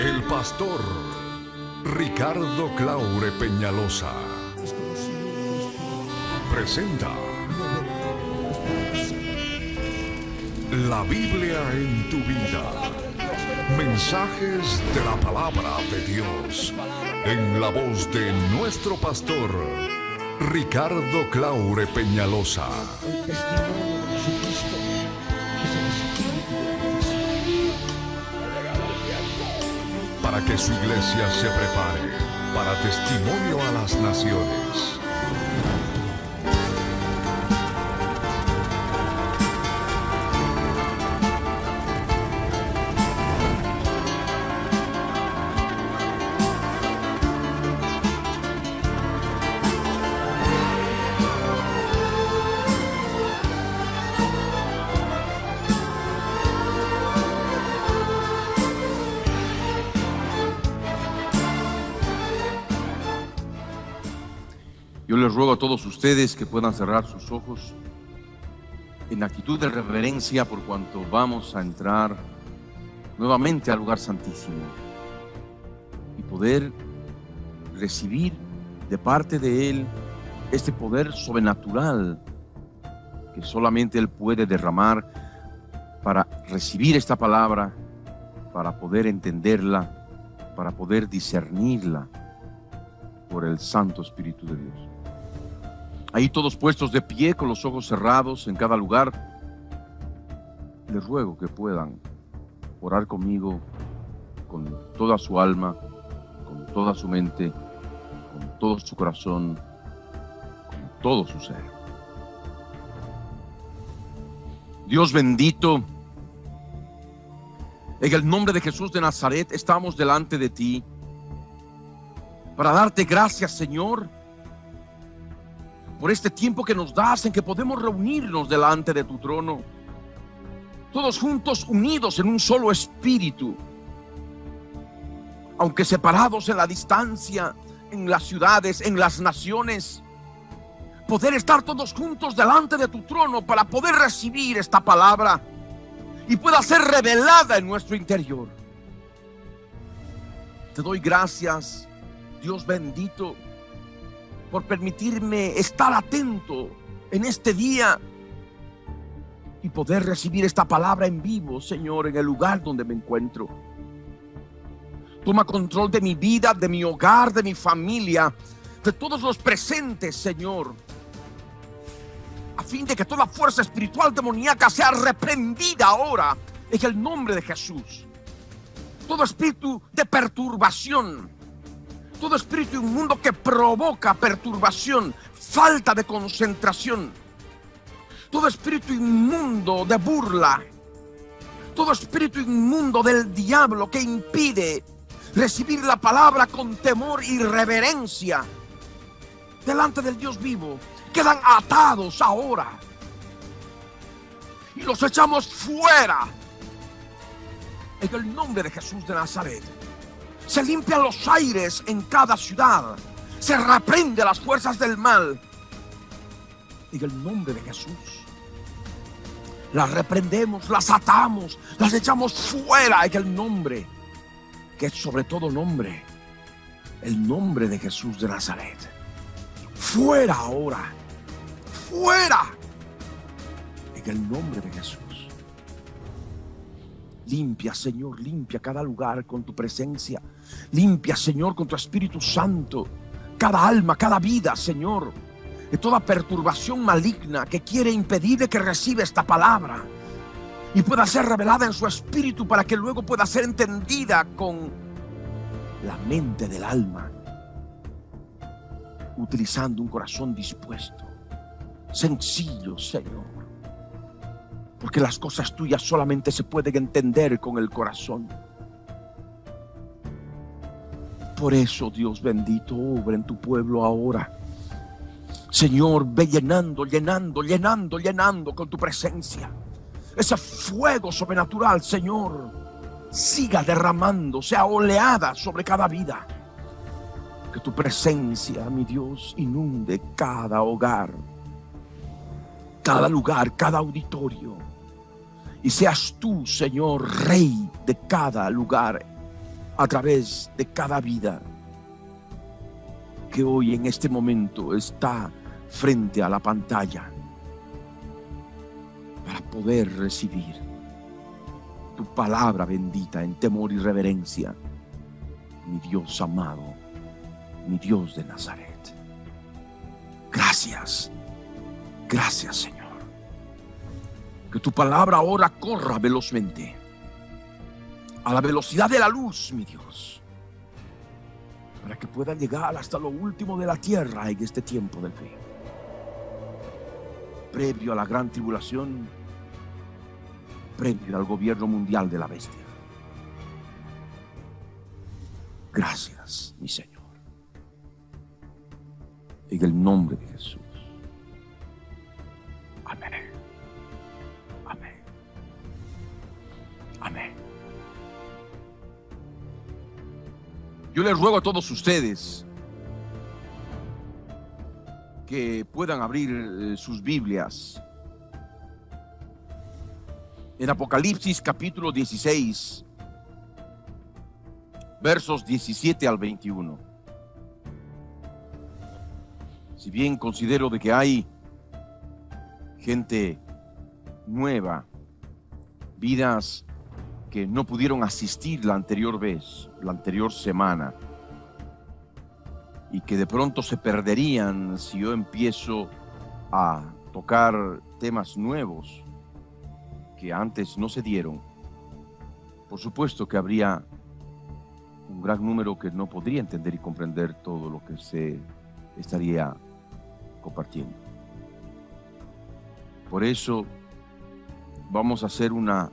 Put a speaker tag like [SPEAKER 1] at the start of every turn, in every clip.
[SPEAKER 1] El pastor Ricardo Claure Peñalosa presenta La Biblia en tu vida. Mensajes de la palabra de Dios en la voz de nuestro pastor Ricardo Claure Peñalosa.
[SPEAKER 2] El testimonio de Jesucristo es el espíritu de profecía.
[SPEAKER 1] Para que su iglesia se prepare para testimonio a las naciones.
[SPEAKER 3] Yo les ruego a todos ustedes que puedan cerrar sus ojos en actitud de reverencia por cuanto vamos a entrar nuevamente al lugar santísimo y poder recibir de parte de Él este poder sobrenatural que solamente Él puede derramar para recibir esta palabra, para poder entenderla, para poder discernirla por el Santo Espíritu de Dios. Ahí todos puestos de pie con los ojos cerrados en cada lugar, les ruego que puedan orar conmigo con toda su alma, con toda su mente, con todo su corazón, con todo su ser. Dios bendito, en el nombre de Jesús de Nazaret estamos delante de ti para darte gracias, Señor, por este tiempo que nos das en que podemos reunirnos delante de tu trono, todos juntos unidos en un solo espíritu, aunque separados en la distancia, en las ciudades, en las naciones, poder estar todos juntos delante de tu trono para poder recibir esta palabra y pueda ser revelada en nuestro interior. Te doy gracias, Dios bendito, por permitirme estar atento en este día y poder recibir esta palabra en vivo, Señor, en el lugar donde me encuentro. Toma control de mi vida, de mi hogar, de mi familia, de todos los presentes, Señor, a fin de que toda fuerza espiritual demoníaca sea reprendida ahora en el nombre de Jesús. Todo espíritu de perturbación, todo espíritu inmundo que provoca perturbación, falta de concentración, todo espíritu inmundo de burla, todo espíritu inmundo del diablo que impide recibir la palabra con temor y reverencia delante del Dios vivo, quedan atados ahora y los echamos fuera en el nombre de Jesús de Nazaret. Se limpian los aires en cada ciudad, se reprende las fuerzas del mal en el nombre de Jesús. Las reprendemos, las atamos, las echamos fuera en el nombre que es sobre todo nombre, el nombre de Jesús de Nazaret. Fuera ahora, fuera en el nombre de Jesús. Limpia, Señor, limpia cada lugar con tu presencia. Limpia, Señor, con tu Espíritu Santo cada alma, cada vida, Señor, de toda perturbación maligna que quiere impedir que reciba esta palabra y pueda ser revelada en su espíritu para que luego pueda ser entendida con la mente del alma, utilizando un corazón dispuesto, sencillo, Señor. Porque las cosas tuyas solamente se pueden entender con el corazón. Por eso, Dios bendito, obra en tu pueblo ahora. Señor, ve llenando, llenando, llenando, llenando con tu presencia. Ese fuego sobrenatural, Señor, siga derramando, sea oleada sobre cada vida. Que tu presencia, mi Dios, inunde cada hogar, cada lugar, cada auditorio. Y seas tú, Señor, Rey de cada lugar a través de cada vida que hoy en este momento está frente a la pantalla para poder recibir tu palabra bendita en temor y reverencia, mi Dios amado, mi Dios de Nazaret. Gracias, gracias, Señor. Que tu palabra ahora corra velozmente, a la velocidad de la luz, mi Dios, para que pueda llegar hasta lo último de la tierra en este tiempo del fin, previo a la gran tribulación, previo al gobierno mundial de la bestia. Gracias, mi Señor, en el nombre de Jesús. Amén. Amén. Amén. Yo les ruego a todos ustedes que puedan abrir sus Biblias en Apocalipsis capítulo 16, versos 17 al 21. Si bien considero de que hay gente nueva, vidas que no pudieron asistir la anterior vez, la anterior semana, y que de pronto se perderían si yo empiezo a tocar temas nuevos que antes no se dieron, por supuesto que habría un gran número que no podría entender y comprender todo lo que se estaría compartiendo. Por eso vamos a hacer una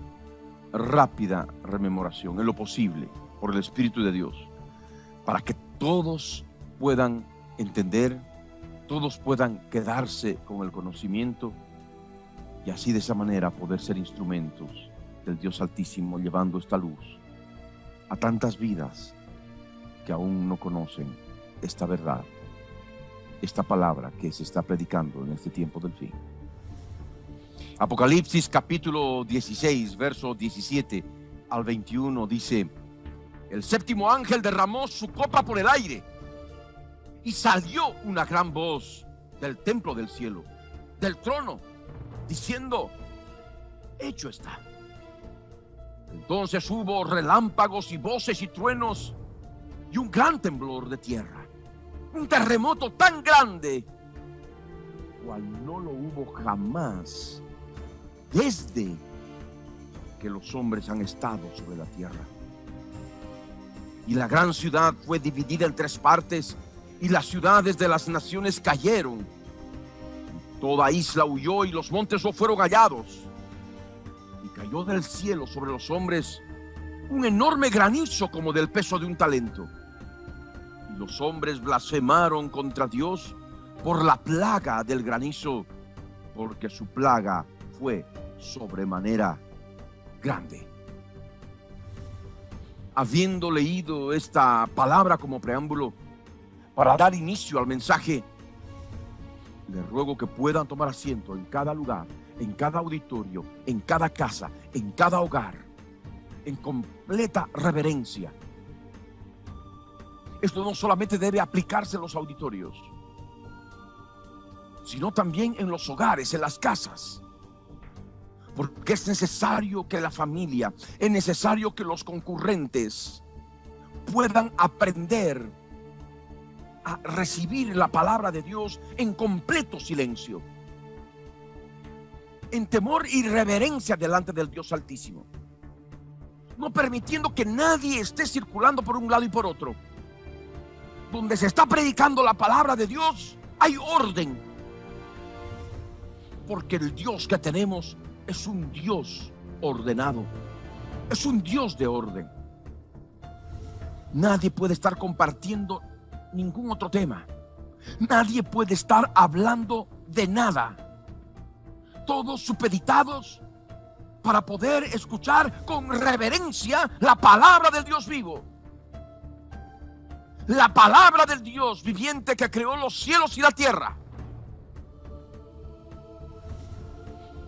[SPEAKER 3] rápida rememoración en lo posible por el Espíritu de Dios, para que todos puedan entender, todos puedan quedarse con el conocimiento y así de esa manera poder ser instrumentos del Dios Altísimo, llevando esta luz a tantas vidas que aún no conocen esta verdad, esta palabra que se está predicando en este tiempo del fin. Apocalipsis capítulo 16, verso 17 al 21 dice: el séptimo ángel derramó su copa por el aire y salió una gran voz del templo del cielo, del trono, diciendo: hecho está. Entonces hubo relámpagos y voces y truenos y un gran temblor de tierra, un terremoto tan grande cual no lo hubo jamás desde que los hombres han estado sobre la tierra. Y la gran ciudad fue dividida en 3 partes, y las ciudades de las naciones cayeron. Toda isla huyó y los montes no fueron hallados. Y cayó del cielo sobre los hombres un enorme granizo como del peso de un talento. Y los hombres blasfemaron contra Dios por la plaga del granizo, porque su plaga fue sobremanera grande. Habiendo leído esta palabra como preámbulo para dar inicio al mensaje, les ruego que puedan tomar asiento en cada lugar, en cada auditorio, en cada casa, en cada hogar, en completa reverencia. Esto no solamente debe aplicarse en los auditorios, sino también en los hogares, en las casas. Porque es necesario que la familia, es necesario que los concurrentes puedan aprender a recibir la palabra de Dios en completo silencio, en temor y reverencia delante del Dios Altísimo, no permitiendo que nadie esté circulando por un lado y por otro. Donde se está predicando la palabra de Dios hay orden, porque el Dios que tenemos es un Dios ordenado, es un Dios de orden. Nadie puede estar compartiendo ningún otro tema, nadie puede estar hablando de nada, todos supeditados para poder escuchar con reverencia la palabra del Dios vivo, la palabra del Dios viviente que creó los cielos y la tierra.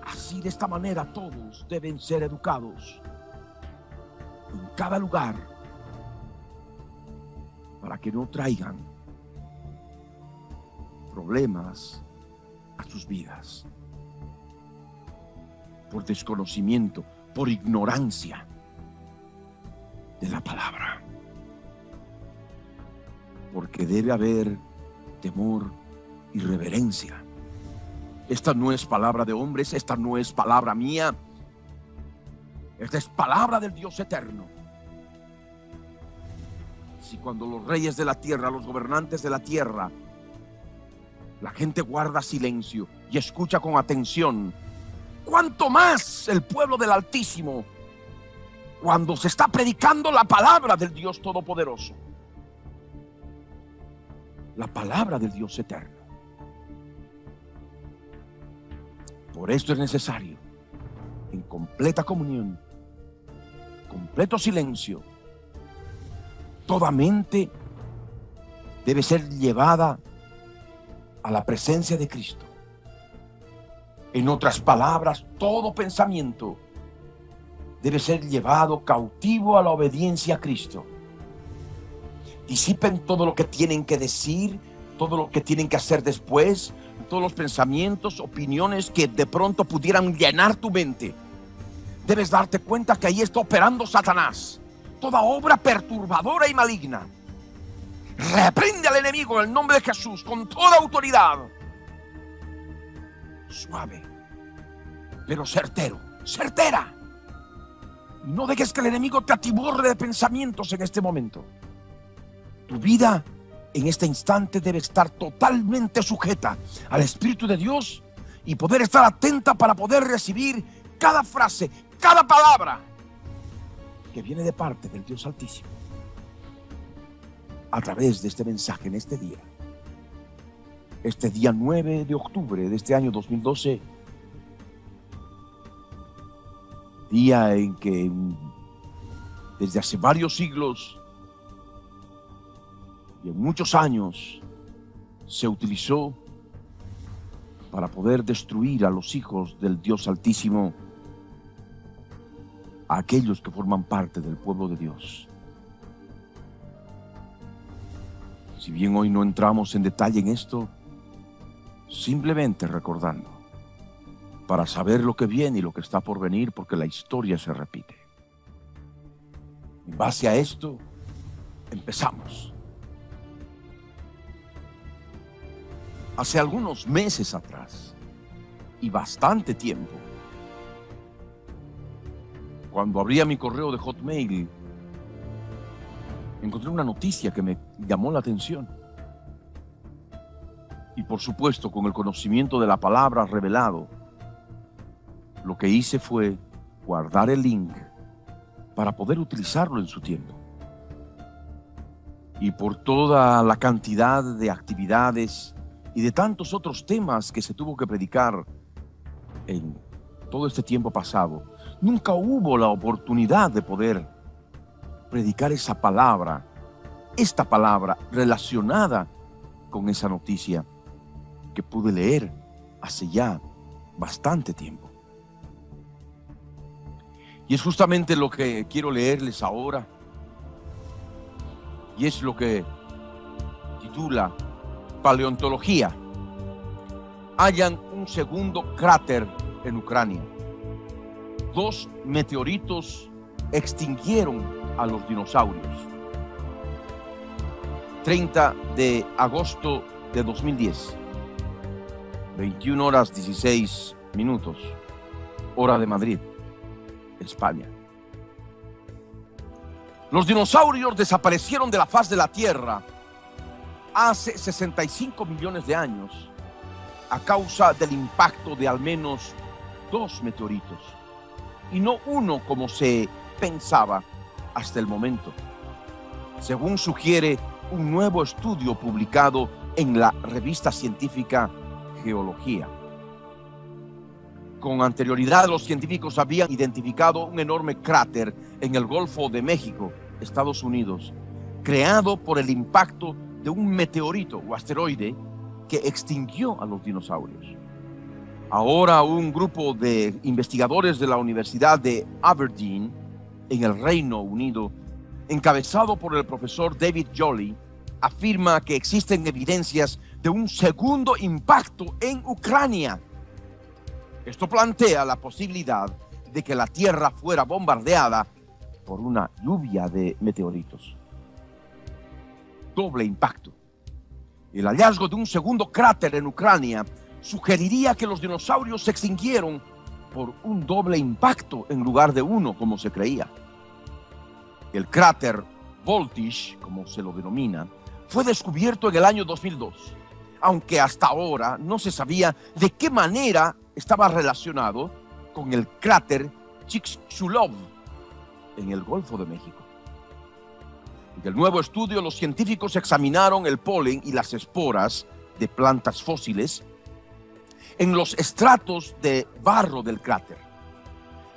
[SPEAKER 3] Así, de esta manera, todos deben ser educados en cada lugar, para que no traigan problemas a sus vidas por desconocimiento, por ignorancia de la palabra. Porque debe haber temor y reverencia. Esta no es palabra de hombres, esta no es palabra mía, esta es palabra del Dios eterno. Si cuando los reyes de la tierra, los gobernantes de la tierra, la gente guarda silencio y escucha con atención, ¿cuánto más el pueblo del Altísimo cuando se está predicando la palabra del Dios Todopoderoso? La palabra del Dios eterno. Por esto es necesario, en completa comunión, completo silencio, toda mente debe ser llevada a la presencia de Cristo. En otras palabras, todo pensamiento debe ser llevado cautivo a la obediencia a Cristo. Disipen todo lo que tienen que decir, todo lo que tienen que hacer después, todos los pensamientos, opiniones que de pronto pudieran llenar tu mente. Debes darte cuenta que ahí está operando Satanás. Toda obra perturbadora y maligna. Reprende al enemigo en el nombre de Jesús con toda autoridad. Suave, pero certero, certera. No dejes que el enemigo te atiborre de pensamientos en este momento. Tu vida en este instante debe estar totalmente sujeta al Espíritu de Dios y poder estar atenta para poder recibir cada frase, cada palabra que viene de parte del Dios Altísimo a través de este mensaje en este día 9 de octubre de este año 2012, día en que desde hace varios siglos y en muchos años se utilizó para poder destruir a los hijos del Dios Altísimo, a aquellos que forman parte del pueblo de Dios. Si bien hoy no entramos en detalle en esto, simplemente recordando, para saber lo que viene y lo que está por venir, porque la historia se repite. En base a esto, empezamos. Hace algunos meses atrás, y bastante tiempo, cuando abría mi correo de Hotmail, encontré una noticia que me llamó la atención. Y por supuesto, con el conocimiento de la palabra revelado, lo que hice fue guardar el link para poder utilizarlo en su tiempo. Y por toda la cantidad de actividades y de tantos otros temas que se tuvo que predicar en todo este tiempo pasado, nunca hubo la oportunidad de poder predicar esa palabra, esta palabra relacionada con esa noticia que pude leer hace ya bastante tiempo. Y es justamente lo que quiero leerles ahora, y es lo que titula Paleontología. Hallan un segundo cráter en Ucrania. 2 meteoritos extinguieron a los dinosaurios. 30 de agosto de 2010, 21 horas 16 minutos, hora de Madrid, España. Los dinosaurios desaparecieron de la faz de la Tierra hace 65 millones de años a causa del impacto de al menos 2 meteoritos, y no uno como se pensaba hasta el momento, según sugiere un nuevo estudio publicado en la revista científica Geología. Con anterioridad, los científicos habían identificado un enorme cráter en el Golfo de México, Estados Unidos, creado por el impacto de un meteorito o asteroide que extinguió a los dinosaurios. Ahora un grupo de investigadores de la Universidad de Aberdeen en el Reino Unido, encabezado por el profesor David Joly, afirma que existen evidencias de un segundo impacto en Ucrania. Esto plantea la posibilidad de que la Tierra fuera bombardeada por una lluvia de meteoritos. Doble impacto. El hallazgo de un segundo cráter en Ucrania sugeriría que los dinosaurios se extinguieron por un doble impacto en lugar de uno, como se creía. El cráter Voltisch, como se lo denomina, fue descubierto en el año 2002, aunque hasta ahora no se sabía de qué manera estaba relacionado con el cráter Chicxulub en el Golfo de México. En el nuevo estudio, los científicos examinaron el polen y las esporas de plantas fósiles en los estratos de barro del cráter.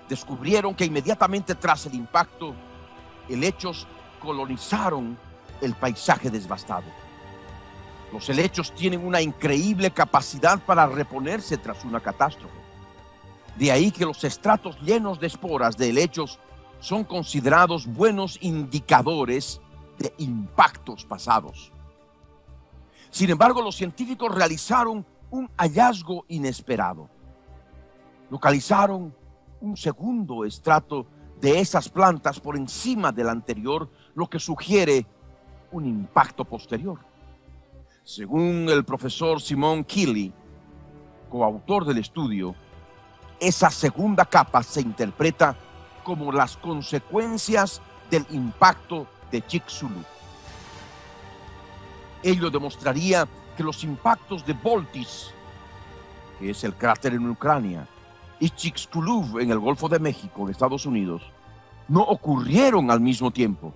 [SPEAKER 3] Descubrieron que inmediatamente tras el impacto, helechos colonizaron el paisaje devastado. Los helechos tienen una increíble capacidad para reponerse tras una catástrofe. De ahí que los estratos llenos de esporas de helechos son considerados buenos indicadores de impactos pasados. Sin embargo, los científicos realizaron un hallazgo inesperado. Localizaron un segundo estrato de esas plantas por encima del anterior, lo que sugiere un impacto posterior. Según el profesor Simon Keeley, coautor del estudio, esa segunda capa se interpreta como las consecuencias del impacto de Chicxulub. Ello demostraría que los impactos de Voltisch, que es el cráter en Ucrania, y Chicxulub en el Golfo de México, en Estados Unidos, no ocurrieron al mismo tiempo,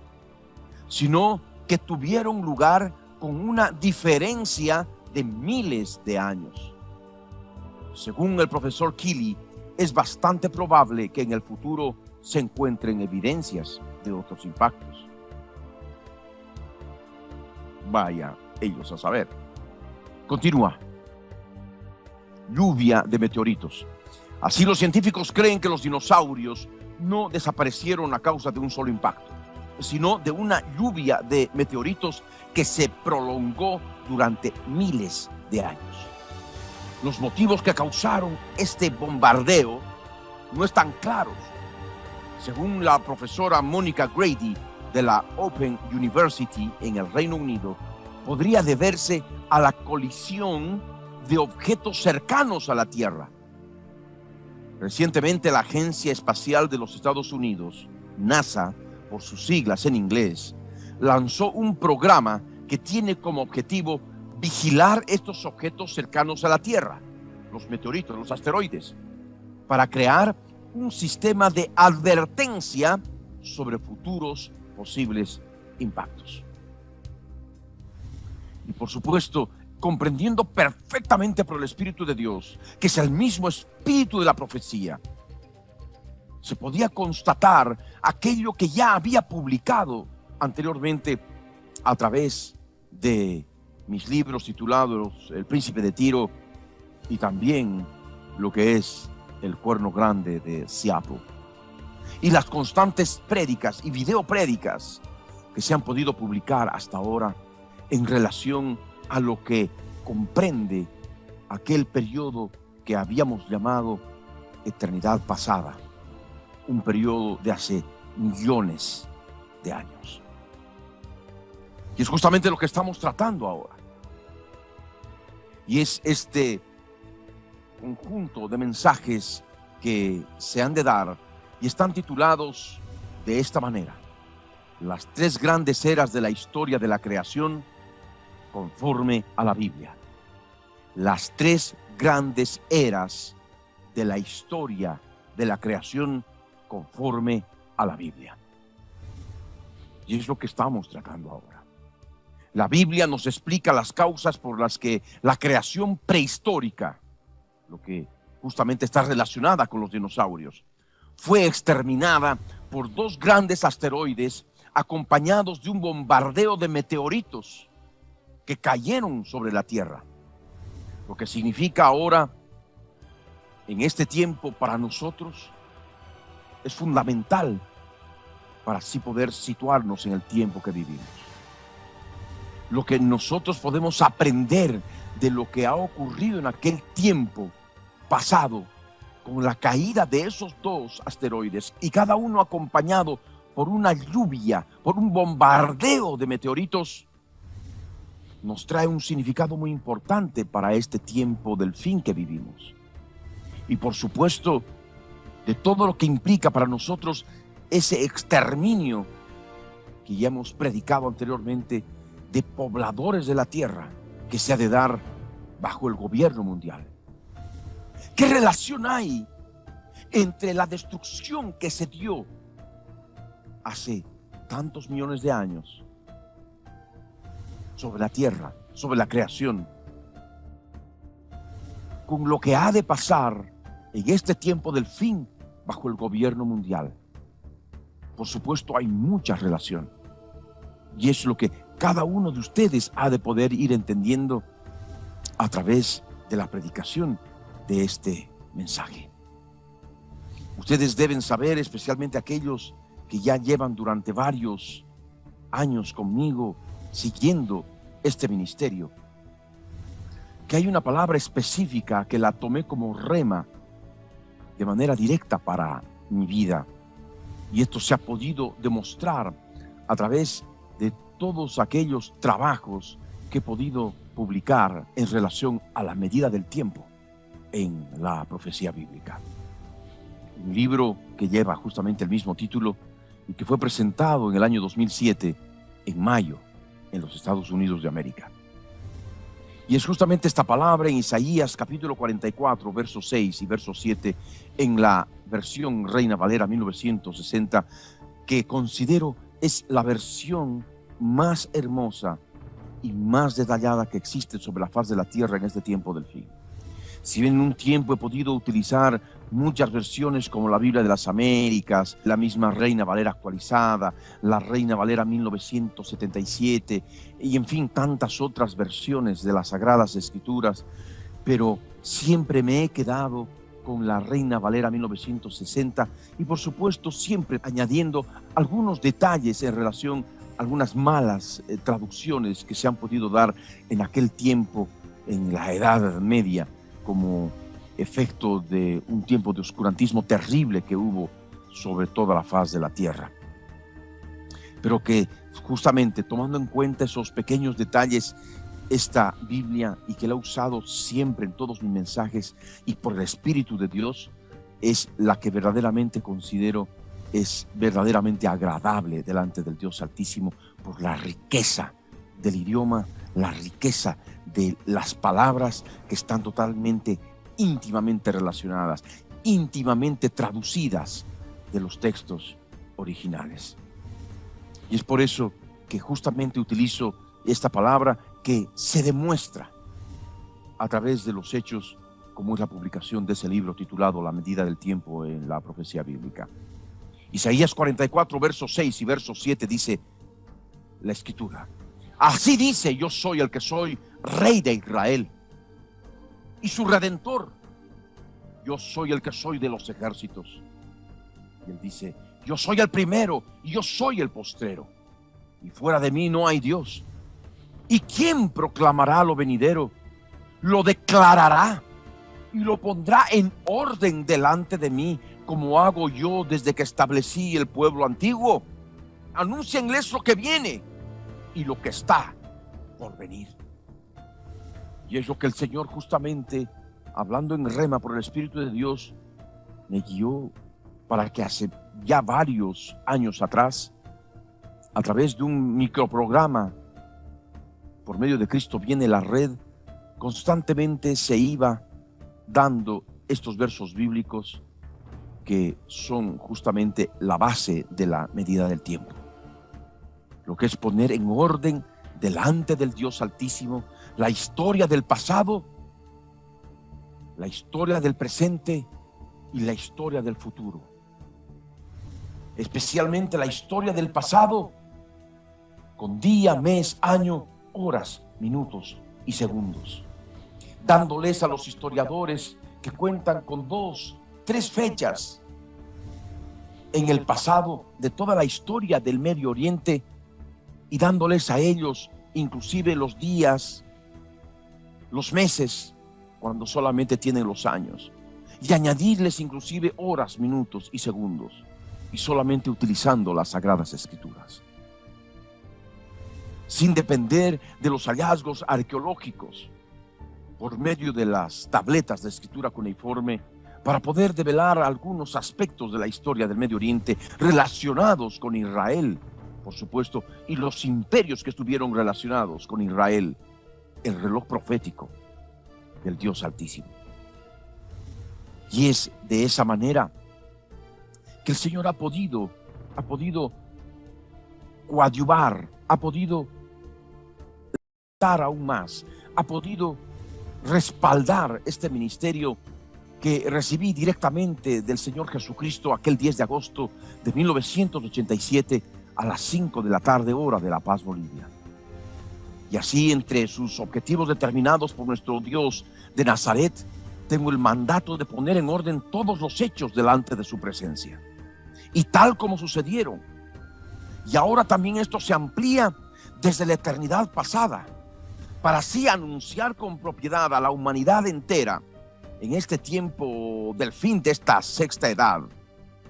[SPEAKER 3] sino que tuvieron lugar con una diferencia de miles de años. Según el profesor Keeley, es bastante probable que en el futuro se encuentren evidencias de otros impactos. Vaya ellos a saber. Continúa. Lluvia de meteoritos. Así, los científicos creen que los dinosaurios no desaparecieron a causa de un solo impacto, sino de una lluvia de meteoritos que se prolongó durante miles de años. Los motivos que causaron este bombardeo no están claros. Según la profesora Monica Grady de la Open University en el Reino Unido, podría deberse a la colisión de objetos cercanos a la Tierra. Recientemente, la Agencia Espacial de los Estados Unidos, NASA, por sus siglas en inglés, lanzó un programa que tiene como objetivo vigilar estos objetos cercanos a la Tierra, los meteoritos, los asteroides, para crear un sistema de advertencia sobre futuros posibles impactos. Y por supuesto, comprendiendo perfectamente por el Espíritu de Dios, que es el mismo Espíritu de la profecía, se podía constatar aquello que ya había publicado anteriormente a través de mis libros titulados El Príncipe de Tiro y también lo que es El Cuerno Grande de Seattle, y las constantes prédicas y videoprédicas que se han podido publicar hasta ahora en relación a lo que comprende aquel periodo que habíamos llamado eternidad pasada, un periodo de hace millones de años. Y es justamente lo que estamos tratando ahora. Y es este conjunto de mensajes que se han de dar y están titulados de esta manera: las tres grandes eras de la historia de la creación conforme a la Biblia. Las tres grandes eras de la historia de la creación conforme a la Biblia. Y es lo que estamos tratando ahora. La Biblia nos explica las causas por las que la creación prehistórica, lo que justamente está relacionada con los dinosaurios, fue exterminada por dos grandes asteroides acompañados de un bombardeo de meteoritos que cayeron sobre la Tierra. Lo que significa ahora, en este tiempo, para nosotros, es fundamental para así poder situarnos en el tiempo que vivimos. lo que nosotros podemos aprender de lo que ha ocurrido en aquel tiempo pasado con la caída de esos dos asteroides, y cada uno acompañado por una lluvia, por un bombardeo de meteoritos, nos trae un significado muy importante para este tiempo del fin que vivimos. Y por supuesto, de todo lo que implica para nosotros ese exterminio que ya hemos predicado anteriormente de pobladores de la tierra que se ha de dar bajo el gobierno mundial. ¿Qué relación hay entre la destrucción que se dio hace tantos millones de años sobre la tierra, sobre la creación, con lo que ha de pasar en este tiempo del fin bajo el gobierno mundial? Por supuesto, hay mucha relación, y es lo que cada uno de ustedes ha de poder ir entendiendo a través de la predicación de este mensaje. Ustedes deben saber, especialmente aquellos que ya llevan durante varios años conmigo siguiendo este ministerio, que hay una palabra específica que la tomé como rema de manera directa para mi vida, y esto se ha podido demostrar a través de todos aquellos trabajos que he podido publicar en relación a la medida del tiempo en la profecía bíblica. Un libro que lleva justamente el mismo título y que fue presentado en el año 2007, en mayo, en los Estados Unidos de América. Y es justamente esta palabra en Isaías capítulo 44, versos 6 y verso 7, en la versión Reina Valera 1960, que considero es la versión más hermosa y más detallada que existe sobre la faz de la tierra en este tiempo del fin. Si bien en un tiempo he podido utilizar muchas versiones como la Biblia de las Américas, la misma Reina Valera actualizada, la Reina Valera 1977 y en fin tantas otras versiones de las Sagradas Escrituras, pero siempre me he quedado con la Reina Valera 1960 y por supuesto siempre añadiendo algunos detalles en relación a algunas malas traducciones que se han podido dar en aquel tiempo, en la Edad Media, como efecto de un tiempo de oscurantismo terrible que hubo sobre toda la faz de la tierra. Pero que justamente tomando en cuenta esos pequeños detalles, esta Biblia, y que la he usado siempre en todos mis mensajes y por el Espíritu de Dios, es la que verdaderamente considero es verdaderamente agradable delante del Dios Altísimo por la riqueza del idioma, la riqueza de las palabras que están totalmente, íntimamente relacionadas, íntimamente traducidas de los textos originales. Y es por eso que justamente utilizo esta palabra que se demuestra a través de los hechos, como es la publicación de ese libro titulado La medida del tiempo en la profecía bíblica. Isaías 44, versos 6 y verso 7 dice la Escritura: así dice: yo soy el que soy, Rey de Israel, y su Redentor. Yo soy el que soy de los ejércitos. Y él dice: yo soy el primero y yo soy el postrero, y fuera de mí no hay Dios. ¿Y quién proclamará lo venidero? Lo declarará y lo pondrá en orden delante de mí, como hago yo desde que establecí el pueblo antiguo. Anúncienles lo que viene y lo que está por venir. Y es lo que el Señor, justamente hablando en rema por el Espíritu de Dios, me guió para que hace ya varios años atrás, a través de un microprograma por medio de Cristo Viene la Red, constantemente se iba dando estos versos bíblicos que son justamente la base de la medida del tiempo. Lo que es poner en orden delante del Dios Altísimo la historia del pasado, la historia del presente y la historia del futuro. Especialmente la historia del pasado, con día, mes, año, horas, minutos y segundos, dándoles a los historiadores que cuentan con 2, 3 fechas en el pasado de toda la historia del Medio Oriente, y dándoles a ellos inclusive los días, los meses, cuando solamente tienen los años, y añadirles inclusive horas, minutos y segundos, y solamente utilizando las Sagradas Escrituras, sin depender de los hallazgos arqueológicos, por medio de las tabletas de escritura cuneiforme, para poder develar algunos aspectos de la historia del Medio Oriente relacionados con Israel, por supuesto, y los imperios que estuvieron relacionados con Israel, el reloj profético del Dios Altísimo. Y es de esa manera que el Señor ha podido coadyuvar, ha podido dar aún más, ha podido respaldar este ministerio que recibí directamente del Señor Jesucristo aquel 10 de agosto de 1987 a las 5 de la tarde, hora de La Paz, Bolivia. Y así, entre sus objetivos determinados por nuestro Dios de Nazaret, tengo el mandato de poner en orden todos los hechos delante de su presencia, y tal como sucedieron. Y ahora también esto se amplía desde la eternidad pasada, para así anunciar con propiedad a la humanidad entera, en este tiempo del fin de esta sexta edad,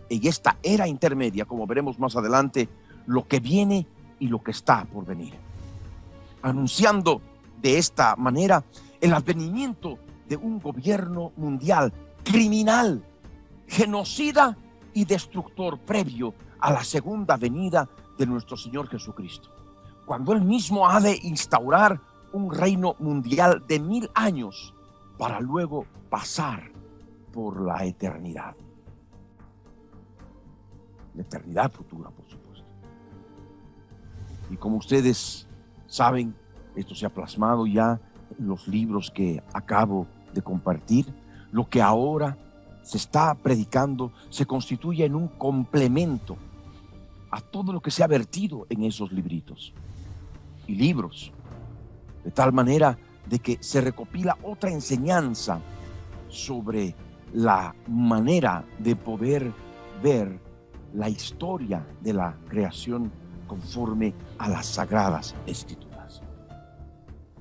[SPEAKER 3] en esta era intermedia, como veremos más adelante, lo que viene y lo que está por venir. Anunciando de esta manera el advenimiento de un gobierno mundial criminal, genocida y destructor previo a la segunda venida de nuestro Señor Jesucristo, cuando Él mismo ha de instaurar un reino mundial de 1000 años para luego pasar por la eternidad futura, por supuesto. Y como ustedes saben, esto se ha plasmado ya en los libros que acabo de compartir. Lo que ahora se está predicando se constituye en un complemento a todo lo que se ha vertido en esos libritos y libros, de tal manera de que se recopila otra enseñanza sobre la manera de poder ver la historia de la creación conforme a las Sagradas Escrituras,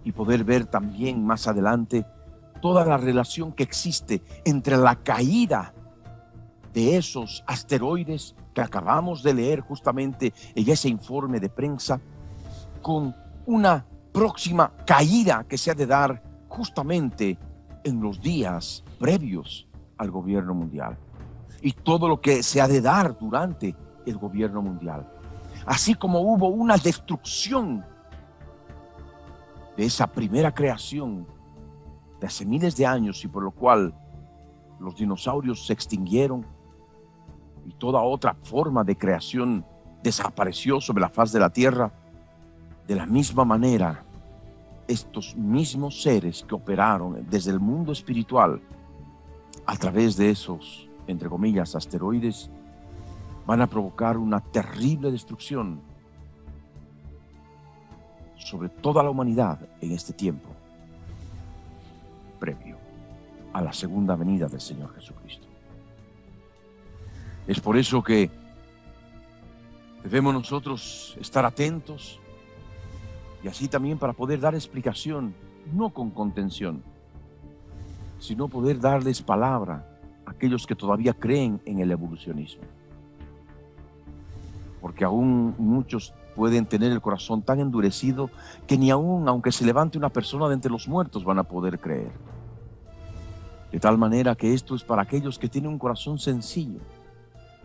[SPEAKER 3] y poder ver también más adelante toda la relación que existe entre la caída de esos asteroides que acabamos de leer justamente en ese informe de prensa, con una próxima caída que se ha de dar justamente en los días previos al gobierno mundial, y todo lo que se ha de dar durante el gobierno mundial. Así como hubo una destrucción de esa primera creación de hace miles de años, y por lo cual los dinosaurios se extinguieron y toda otra forma de creación desapareció sobre la faz de la tierra, de la misma manera estos mismos seres que operaron desde el mundo espiritual a través de esos, entre comillas, asteroides, van a provocar una terrible destrucción sobre toda la humanidad en este tiempo previo a la segunda venida del Señor Jesucristo. Es por eso que debemos nosotros estar atentos, y así también para poder dar explicación, no con contención, sino poder darles palabra a aquellos que todavía creen en el evolucionismo. Porque aún muchos pueden tener el corazón tan endurecido que ni aún, aunque se levante una persona de entre los muertos, van a poder creer. De tal manera que esto es para aquellos que tienen un corazón sencillo,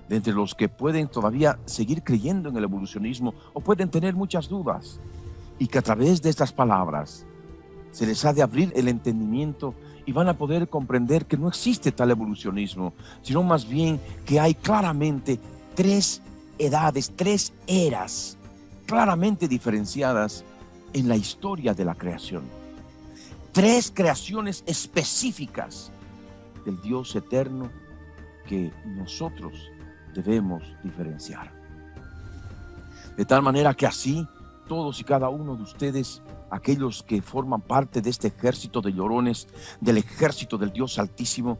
[SPEAKER 3] de entre los que pueden todavía seguir creyendo en el evolucionismo o pueden tener muchas dudas, y que a través de estas palabras se les ha de abrir el entendimiento y van a poder comprender que no existe tal evolucionismo, sino más bien que hay claramente 3 edades, 3 eras claramente diferenciadas en la historia de la creación. 3 creaciones específicas del Dios eterno que nosotros debemos diferenciar. De tal manera que así todos y cada uno de ustedes, aquellos que forman parte de este ejército de llorones, del ejército del Dios Altísimo,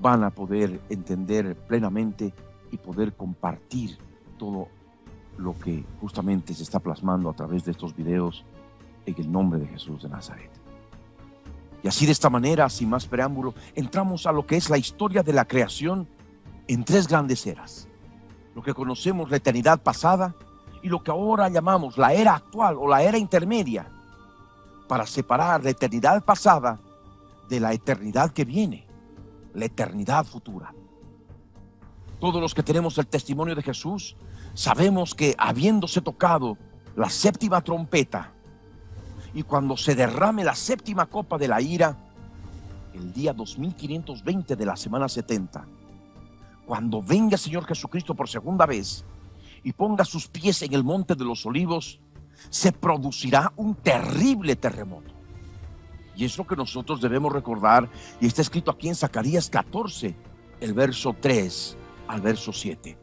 [SPEAKER 3] van a poder entender plenamente y poder compartir todo lo que justamente se está plasmando a través de estos videos en el nombre de Jesús de Nazaret. Y así, de esta manera, sin más preámbulo, entramos a lo que es la historia de la creación en tres grandes eras: lo que conocemos, la eternidad pasada, y lo que ahora llamamos la era actual o la era intermedia, para separar la eternidad pasada de la eternidad que viene, la eternidad futura. Todos los que tenemos el testimonio de Jesús sabemos que, habiéndose tocado la séptima trompeta, y cuando se derrame la séptima copa de la ira, el día 2520 de la semana 70, cuando venga el Señor Jesucristo por segunda vez y ponga sus pies en el monte de los olivos, se producirá un terrible terremoto. Y es lo que nosotros debemos recordar, y está escrito aquí en Zacarías 14, el verso 3 al verso 7,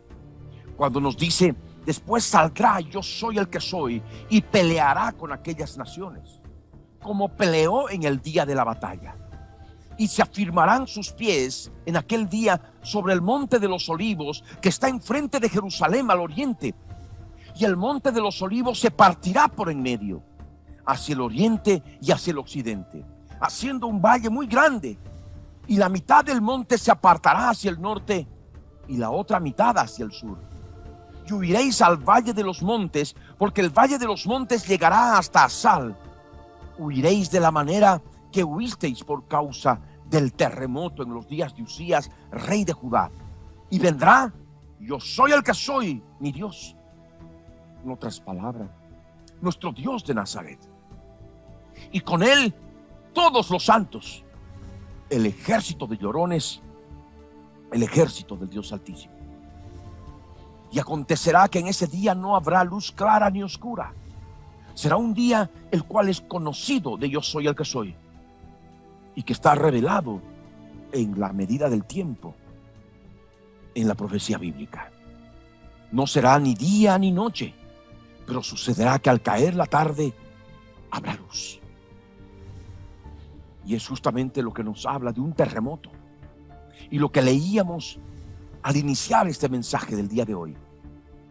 [SPEAKER 3] cuando nos dice: después saldrá yo soy el que soy y peleará con aquellas naciones, como peleó en el día de la batalla. Y se afirmarán sus pies en aquel día sobre el monte de los olivos, que está enfrente de Jerusalén al oriente. Y el monte de los olivos se partirá por en medio, hacia el oriente y hacia el occidente, haciendo un valle muy grande. Y la mitad del monte se apartará hacia el norte y la otra mitad hacia el sur. Y huiréis al valle de los montes, porque el valle de los montes llegará hasta Asal. Huiréis de la manera que huisteis por causa del terremoto en los días de Usías, rey de Judá. Y vendrá: yo soy el que soy, mi Dios. En otras palabras, nuestro Dios de Nazaret. Y con él todos los santos, el ejército de llorones, el ejército del Dios Altísimo. Y acontecerá que en ese día no habrá luz clara ni oscura. Será un día el cual es conocido de yo soy el que soy, y que está revelado en la medida del tiempo en la profecía bíblica. No será ni día ni noche, pero sucederá que al caer la tarde habrá luz. Y es justamente lo que nos habla de un terremoto, y lo que leíamos al iniciar este mensaje del día de hoy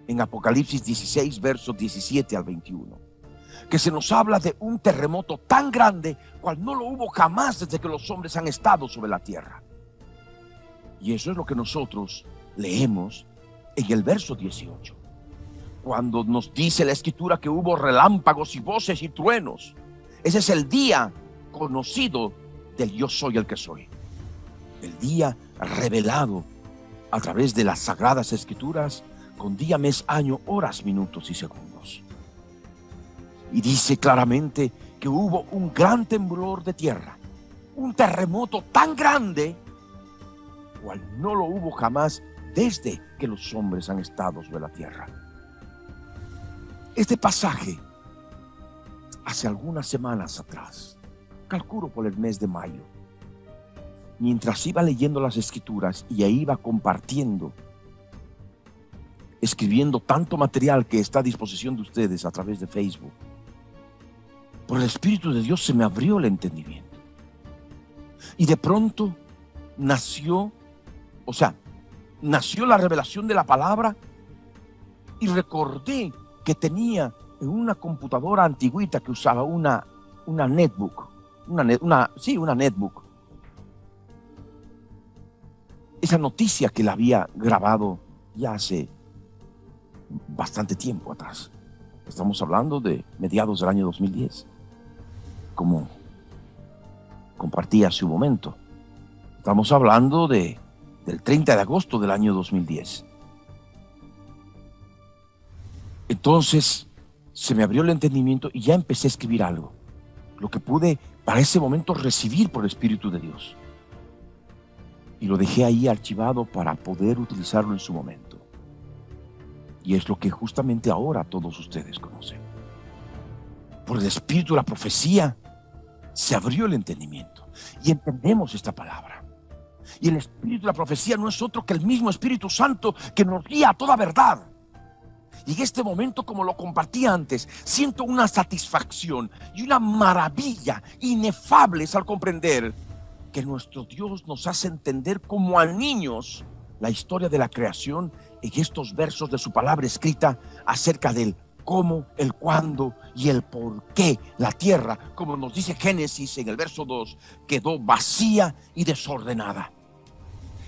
[SPEAKER 3] en Apocalipsis 16 versos 17 al 21, que se nos habla de un terremoto tan grande cual no lo hubo jamás desde que los hombres han estado sobre la tierra. Y eso es lo que nosotros leemos en el verso 18, cuando nos dice la escritura que hubo relámpagos y voces y truenos. Ese es el día conocido del yo soy el que soy, el día revelado a través de las sagradas escrituras, con día, mes, año, horas, minutos y segundos. Y dice claramente que hubo un gran temblor de tierra, un terremoto tan grande cual no lo hubo jamás desde que los hombres han estado sobre la tierra. Este pasaje, hace algunas semanas atrás, calculo por el mes de mayo, mientras iba leyendo las escrituras y ahí iba compartiendo, escribiendo tanto material que está a disposición de ustedes a través de Facebook, por el Espíritu de Dios se me abrió el entendimiento. Y de pronto nació la revelación de la palabra, y recordé que tenía en una computadora antigüita que usaba una netbook, una netbook, esa noticia que la había grabado ya hace bastante tiempo atrás. Estamos hablando de mediados del año 2010, como compartí hace un momento. Estamos hablando del 30 de agosto del año 2010. Entonces se me abrió el entendimiento y ya empecé a escribir algo, lo que pude para ese momento recibir por el Espíritu de Dios, y lo dejé ahí archivado para poder utilizarlo en su momento. Y es lo que justamente ahora todos ustedes conocen. Por el Espíritu de la profecía se abrió el entendimiento y entendemos esta palabra. Y el Espíritu de la profecía no es otro que el mismo Espíritu Santo que nos guía a toda verdad. Y en este momento, como lo compartí antes, siento una satisfacción y una maravilla inefables al comprender que nuestro Dios nos hace entender como a niños la historia de la creación en estos versos de su palabra escrita acerca del cómo, el cuándo y el por qué la tierra, como nos dice Génesis en el verso 2, quedó vacía y desordenada.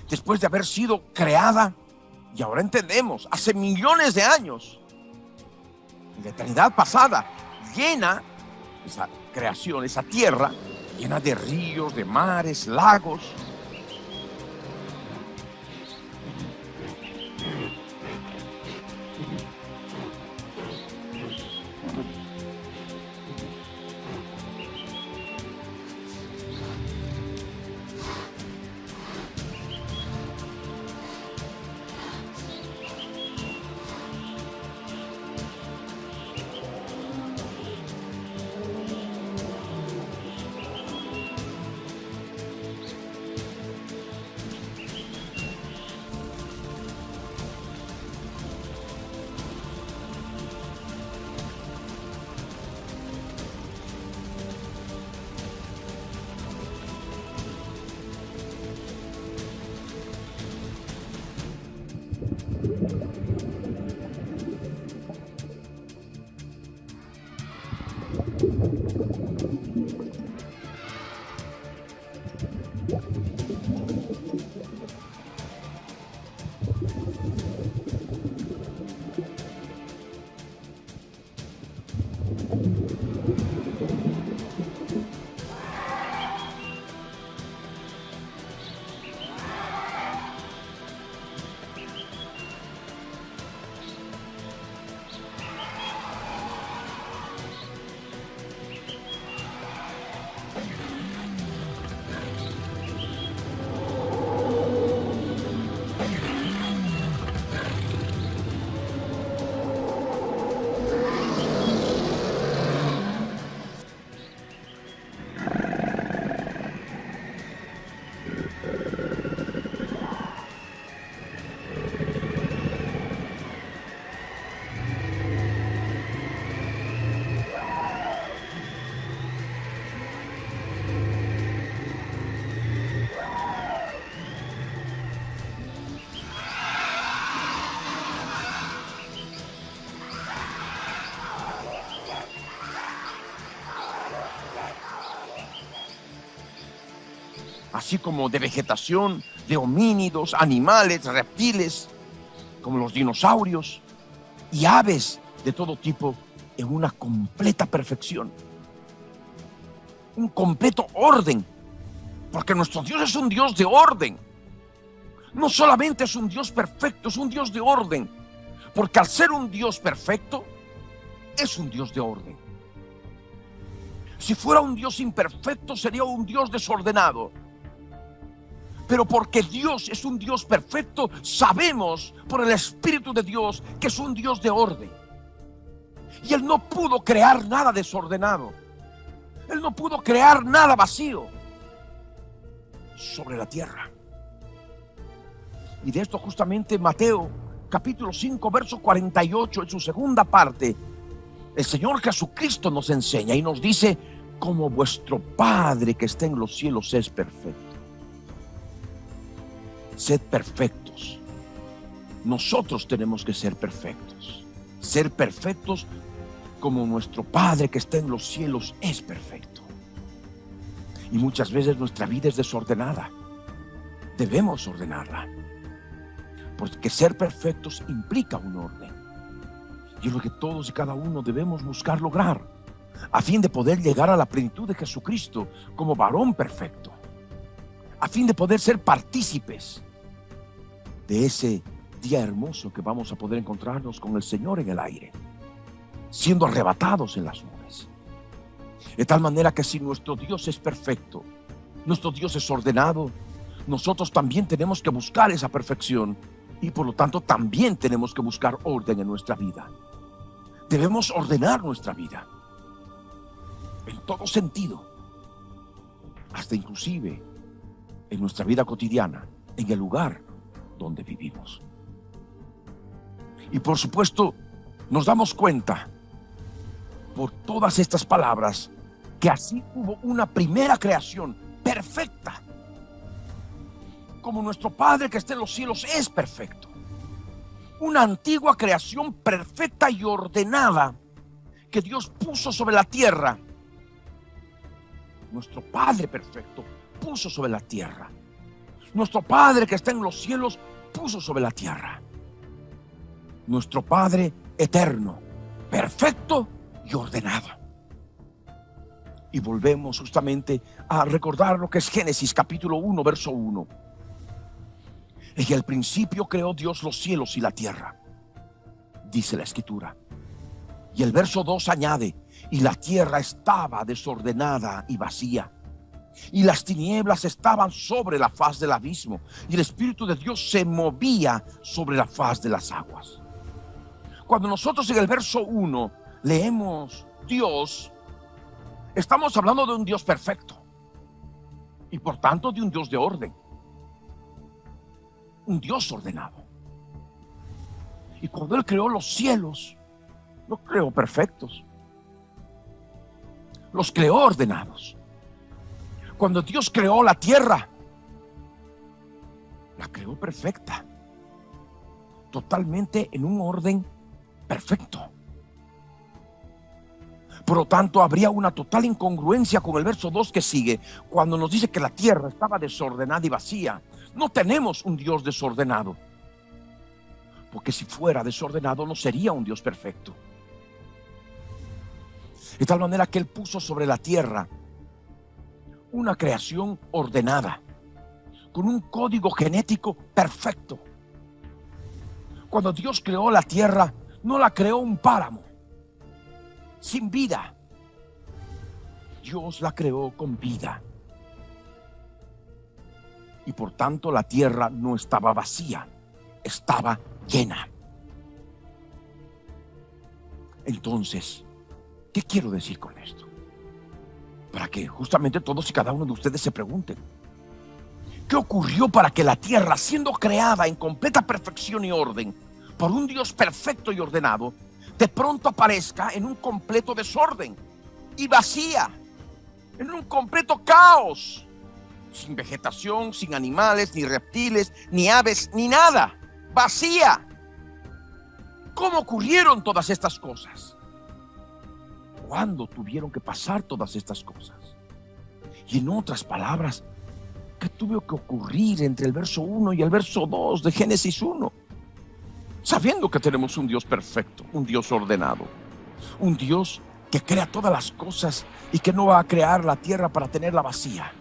[SPEAKER 3] Después de haber sido creada, y ahora entendemos, hace millones de años, en la eternidad pasada, llena esa creación, esa tierra, llena de ríos, de mares, lagos. Así como de vegetación, de homínidos, animales, reptiles, como los dinosaurios y aves de todo tipo, en una completa perfección, un completo orden, porque nuestro Dios es un Dios de orden. No solamente es un Dios perfecto, es un Dios de orden, porque al ser un Dios perfecto, es un Dios de orden. Si fuera un Dios imperfecto, sería un Dios desordenado. Pero porque Dios es un Dios perfecto, sabemos por el Espíritu de Dios que es un Dios de orden. Y Él no pudo crear nada desordenado. Él no pudo crear nada vacío sobre la tierra. Y de esto justamente Mateo capítulo 5 verso 48, en su segunda parte, el Señor Jesucristo nos enseña y nos dice: como vuestro Padre que está en los cielos es perfecto. Sed perfectos. Nosotros tenemos que ser perfectos. Ser perfectos como nuestro Padre que está en los cielos es perfecto. Y muchas veces nuestra vida es desordenada. Debemos ordenarla, porque ser perfectos implica un orden. Y es lo que todos y cada uno debemos buscar lograr, a fin de poder llegar a la plenitud de Jesucristo como varón perfecto, a fin de poder ser partícipes de ese día hermoso que vamos a poder encontrarnos con el Señor en el aire, siendo arrebatados en las nubes. De tal manera que si nuestro Dios es perfecto, nuestro Dios es ordenado, nosotros también tenemos que buscar esa perfección y por lo tanto también tenemos que buscar orden en nuestra vida. Debemos ordenar nuestra vida en todo sentido, hasta inclusive en nuestra vida cotidiana, en el lugar donde vivimos. Y por supuesto nos damos cuenta por todas estas palabras que así hubo una primera creación perfecta, como nuestro Padre que está en los cielos es perfecto. una antigua creación perfecta y ordenada que Dios puso sobre la tierra. Nuestro Padre perfecto puso sobre la tierra. Nuestro Padre que está en los cielos puso sobre la tierra. Nuestro Padre eterno, perfecto y ordenado. Y volvemos justamente a recordar lo que es Génesis capítulo 1, verso 1. En el principio creó Dios los cielos y la tierra, dice la Escritura. Y el verso 2 añade: y la tierra estaba desordenada y vacía, y las tinieblas estaban sobre la faz del abismo, y el Espíritu de Dios se movía sobre la faz de las aguas. Cuando nosotros en el verso 1 leemos Dios, estamos hablando de un Dios perfecto y por tanto de un Dios de orden, un Dios ordenado. Y cuando Él creó los cielos, los creó perfectos, los creó ordenados. Cuando Dios creó la tierra, la creó perfecta, totalmente en un orden perfecto. Por lo tanto, habría una total incongruencia con el verso 2 que sigue, cuando nos dice que la tierra estaba desordenada y vacía. No tenemos un Dios desordenado, porque si fuera desordenado no sería un Dios perfecto. De tal manera que Él puso sobre la tierra una creación ordenada, con un código genético perfecto. Cuando Dios creó la tierra, no la creó un páramo sin vida. Dios la creó con vida. Y por tanto la tierra no estaba vacía, estaba llena. Entonces, ¿qué quiero decir con esto? Para que justamente todos y cada uno de ustedes se pregunten: ¿qué ocurrió para que la tierra, siendo creada en completa perfección y orden por un Dios perfecto y ordenado, de pronto aparezca en un completo desorden y vacía, en un completo caos, sin vegetación, sin animales, ni reptiles, ni aves, ni nada, vacía? ¿Cómo ocurrieron todas estas cosas? ¿Cuándo tuvieron que pasar todas estas cosas? Y en otras palabras, ¿qué tuvo que ocurrir entre el verso 1 y el verso 2 de Génesis 1? Sabiendo que tenemos un Dios perfecto, un Dios ordenado, un Dios que crea todas las cosas y que no va a crear la tierra para tenerla vacía.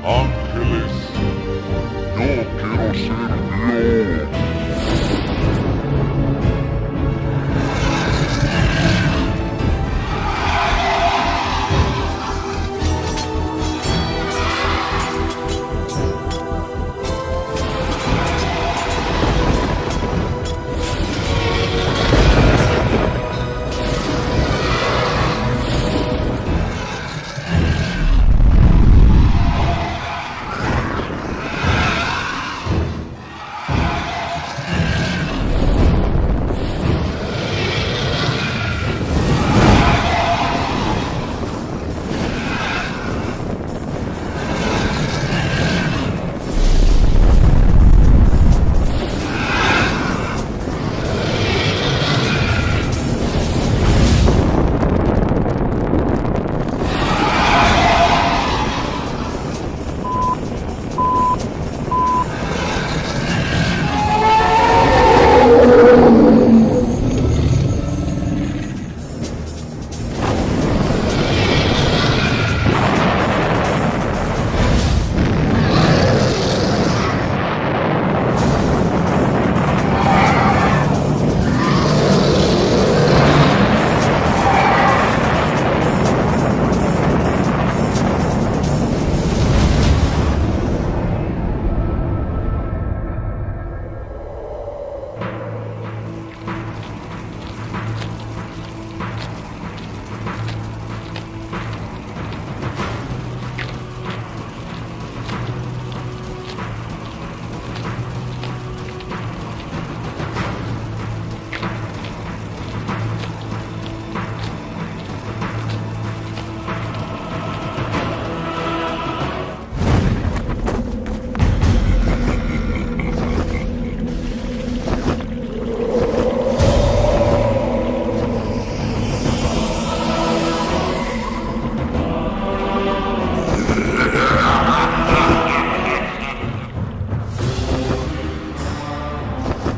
[SPEAKER 1] Ángeles, yo quiero ser Dios.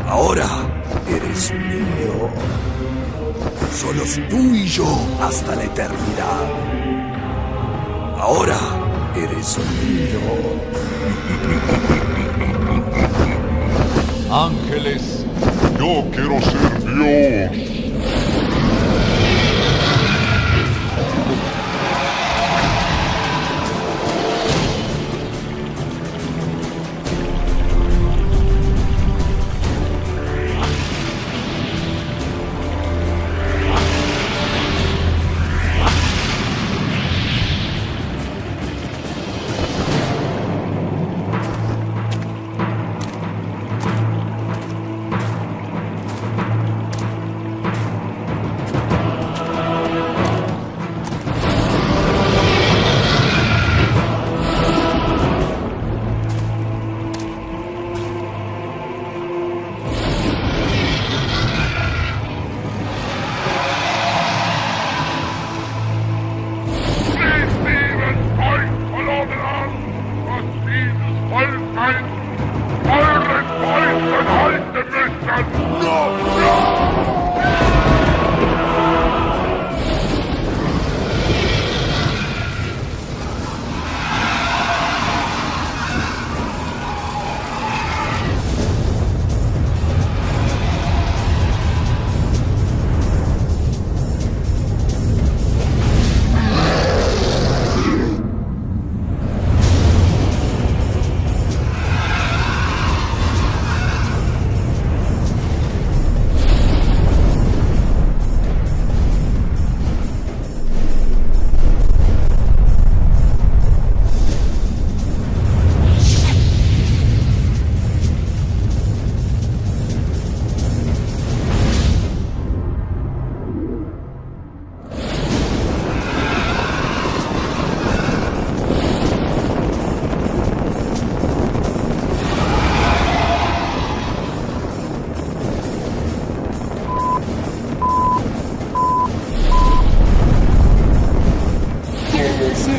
[SPEAKER 4] Ahora eres mío. Solos tú y yo hasta la eternidad. Ahora eres mío.
[SPEAKER 1] Ángeles, yo quiero ser Dios.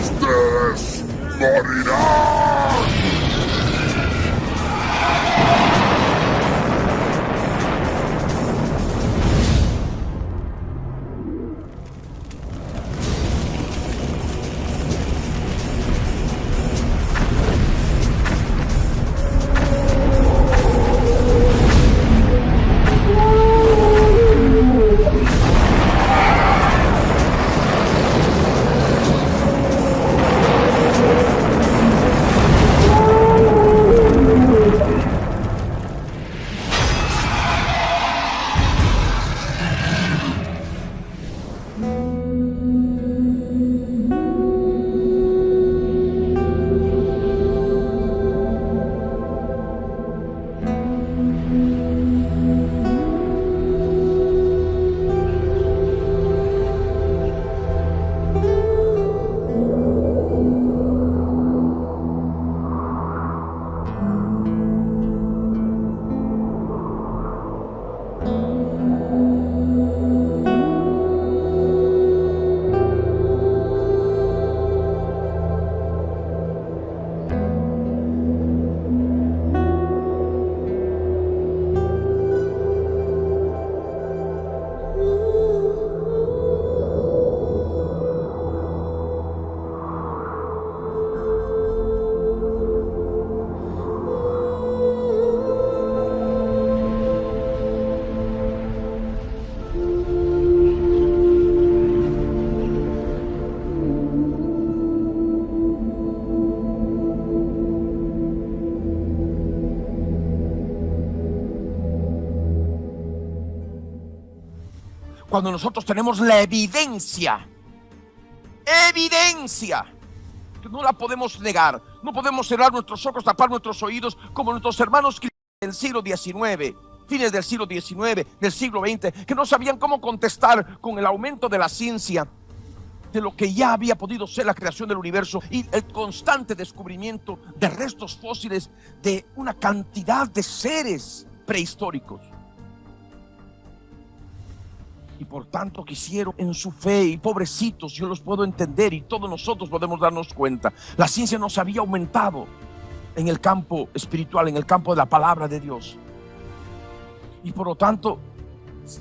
[SPEAKER 1] Ustedes morirán.
[SPEAKER 3] cuando nosotros tenemos la evidencia, que no la podemos negar. No podemos cerrar nuestros ojos, tapar nuestros oídos, como nuestros hermanos del siglo XIX, fines del siglo XIX, del siglo XX, que no sabían cómo contestar con el aumento de la ciencia de lo que ya había podido ser la creación del universo y el constante descubrimiento de restos fósiles de una cantidad de seres prehistóricos. Y por tanto quisieron en su fe, y pobrecitos, yo los puedo entender, y todos nosotros podemos darnos cuenta, la ciencia nos había aumentado en el campo espiritual, en el campo de la palabra de Dios, y por lo tanto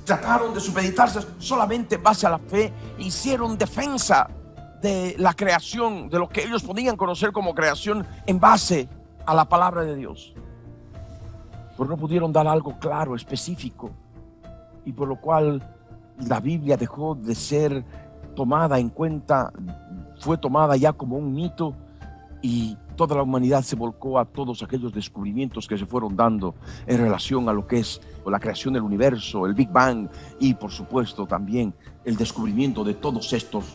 [SPEAKER 3] trataron de supeditarse solamente en base a la fe. Hicieron defensa de la creación, de lo que ellos podían conocer como creación, en base a la palabra de Dios, pero no pudieron dar algo claro, específico, y por lo cual la Biblia dejó de ser tomada en cuenta, fue tomada ya como un mito, y toda la humanidad se volcó a todos aquellos descubrimientos que se fueron dando en relación a lo que es la creación del universo, el Big Bang, y por supuesto también el descubrimiento de todos estos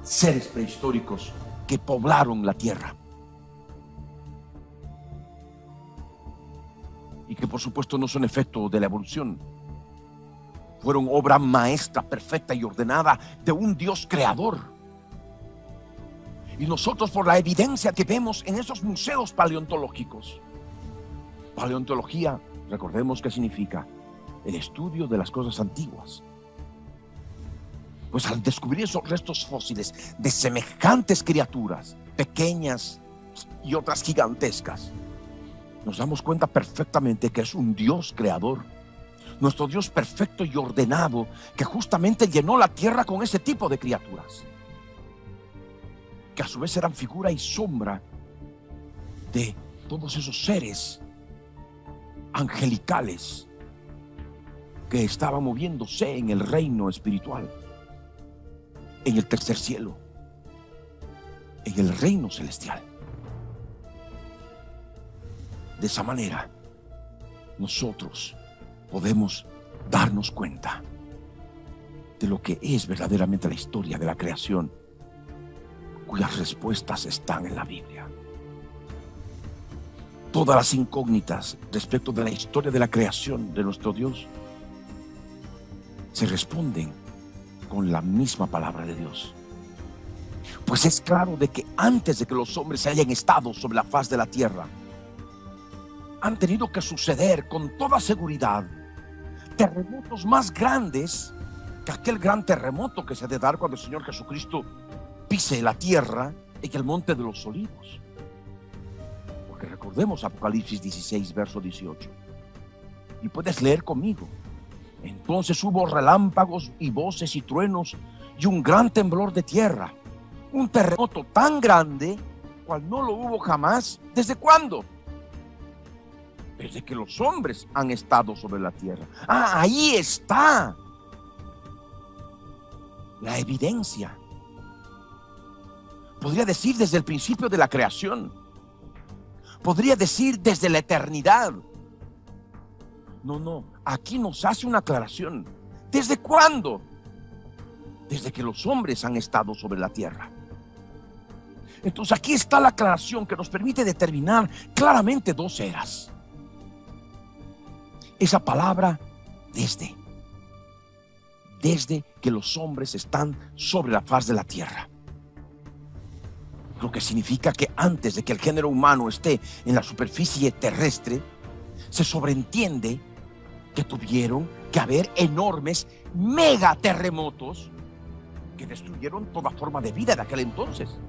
[SPEAKER 3] seres prehistóricos que poblaron la tierra, y que por supuesto no son efecto de la evolución. Fueron obra maestra, perfecta y ordenada de un Dios creador. Y nosotros, por la evidencia que vemos en esos museos paleontológicos. Paleontología, recordemos qué significa: el estudio de las cosas antiguas. Pues al descubrir esos restos fósiles de semejantes criaturas, pequeñas y otras gigantescas, nos damos cuenta perfectamente que es un Dios creador. Nuestro Dios perfecto y ordenado, que justamente llenó la tierra con ese tipo de criaturas, que a su vez eran figura y sombra de todos esos seres angelicales que estaban moviéndose en el reino espiritual, en el tercer cielo, en el reino celestial. De esa manera, nosotros podemos darnos cuenta de lo que es verdaderamente la historia de la creación, cuyas respuestas están en la Biblia. Todas las incógnitas respecto de la historia de la creación de nuestro Dios se responden con la misma palabra de Dios. Pues es claro de que antes de que los hombres hayan estado sobre la faz de la tierra, han tenido que suceder con toda seguridad terremotos más grandes que aquel gran terremoto que se ha de dar cuando el Señor Jesucristo pise la tierra en el monte de los olivos. Porque recordemos Apocalipsis 16, verso 18. Y puedes leer conmigo. Entonces hubo relámpagos y voces y truenos y un gran temblor de tierra. Un terremoto tan grande cual no lo hubo jamás. ¿Desde cuándo? Desde que los hombres han estado sobre la tierra. Ahí está la evidencia. Podría decir desde el principio de la creación. Podría decir desde la eternidad. No, aquí nos hace una aclaración. ¿Desde cuándo? Desde que los hombres han estado sobre la tierra. Entonces aquí está la aclaración que nos permite determinar claramente dos eras. Esa palabra desde que los hombres están sobre la faz de la tierra, lo que significa que antes de que el género humano esté en la superficie terrestre, se sobreentiende que tuvieron que haber enormes megaterremotos que destruyeron toda forma de vida de aquel entonces.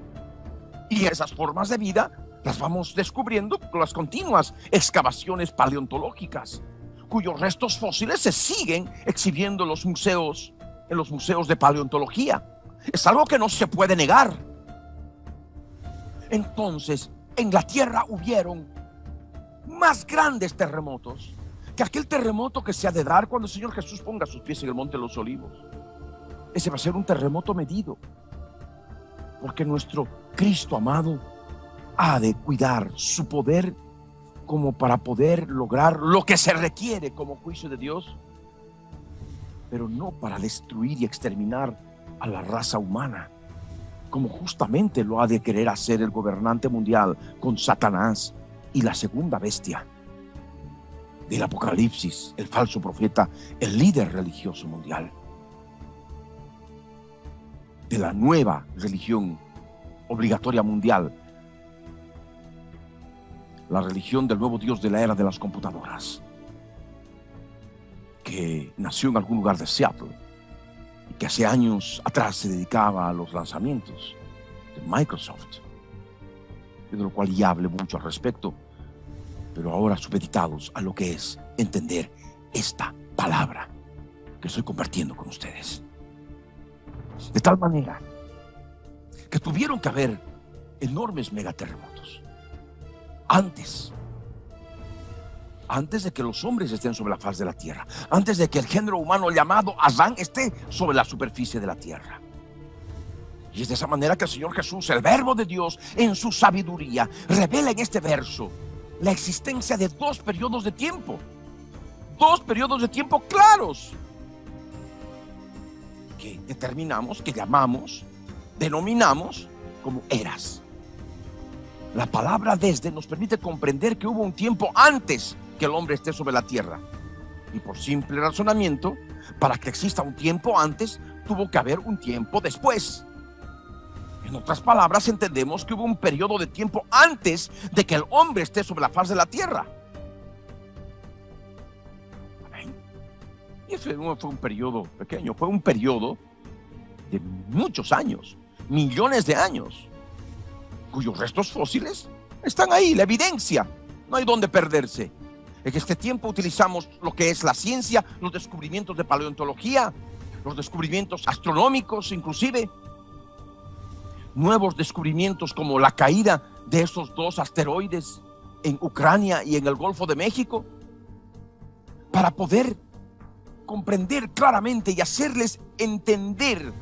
[SPEAKER 3] Y esas formas de vida las vamos descubriendo con las continuas excavaciones paleontológicas, cuyos restos fósiles se siguen exhibiendo en los museos de paleontología. Es algo que no se puede negar. Entonces, en la tierra hubieron más grandes terremotos que aquel terremoto que se ha de dar cuando el Señor Jesús ponga sus pies en el monte de los olivos. Ese va a ser un terremoto medido, porque nuestro Cristo amado ha de cuidar su poder como para poder lograr lo que se requiere como juicio de Dios. pero no para destruir y exterminar a la raza humana, como justamente lo ha de querer hacer el gobernante mundial con Satanás y la segunda bestia del Apocalipsis, el falso profeta, el líder religioso mundial, de la nueva religión obligatoria mundial, la religión del nuevo Dios de la era de las computadoras, que nació en algún lugar de Seattle y que hace años atrás se dedicaba a los lanzamientos de Microsoft, de lo cual ya hablé mucho al respecto, pero ahora supeditados a lo que es entender esta palabra que estoy compartiendo con ustedes. De tal manera que tuvieron que haber enormes megaterremotos antes de que los hombres estén sobre la faz de la tierra, antes de que el género humano llamado Adán esté sobre la superficie de la tierra. Y es de esa manera que el Señor Jesús, el Verbo de Dios, en su sabiduría, revela en este verso la existencia de dos periodos de tiempo claros, que determinamos, que llamamos, denominamos como eras. La palabra desde nos permite comprender que hubo un tiempo antes que el hombre esté sobre la tierra. Y por simple razonamiento, para que exista un tiempo antes, tuvo que haber un tiempo después. En otras palabras, entendemos que hubo un periodo de tiempo antes de que el hombre esté sobre la faz de la tierra. Amén. Y eso no fue un periodo pequeño, fue un periodo de muchos años, millones de años, cuyos restos fósiles están ahí, la evidencia, no hay donde perderse. En este tiempo utilizamos lo que es la ciencia, los descubrimientos de paleontología, los descubrimientos astronómicos, inclusive nuevos descubrimientos como la caída de esos dos asteroides en Ucrania y en el Golfo de México, para poder comprender claramente y hacerles entender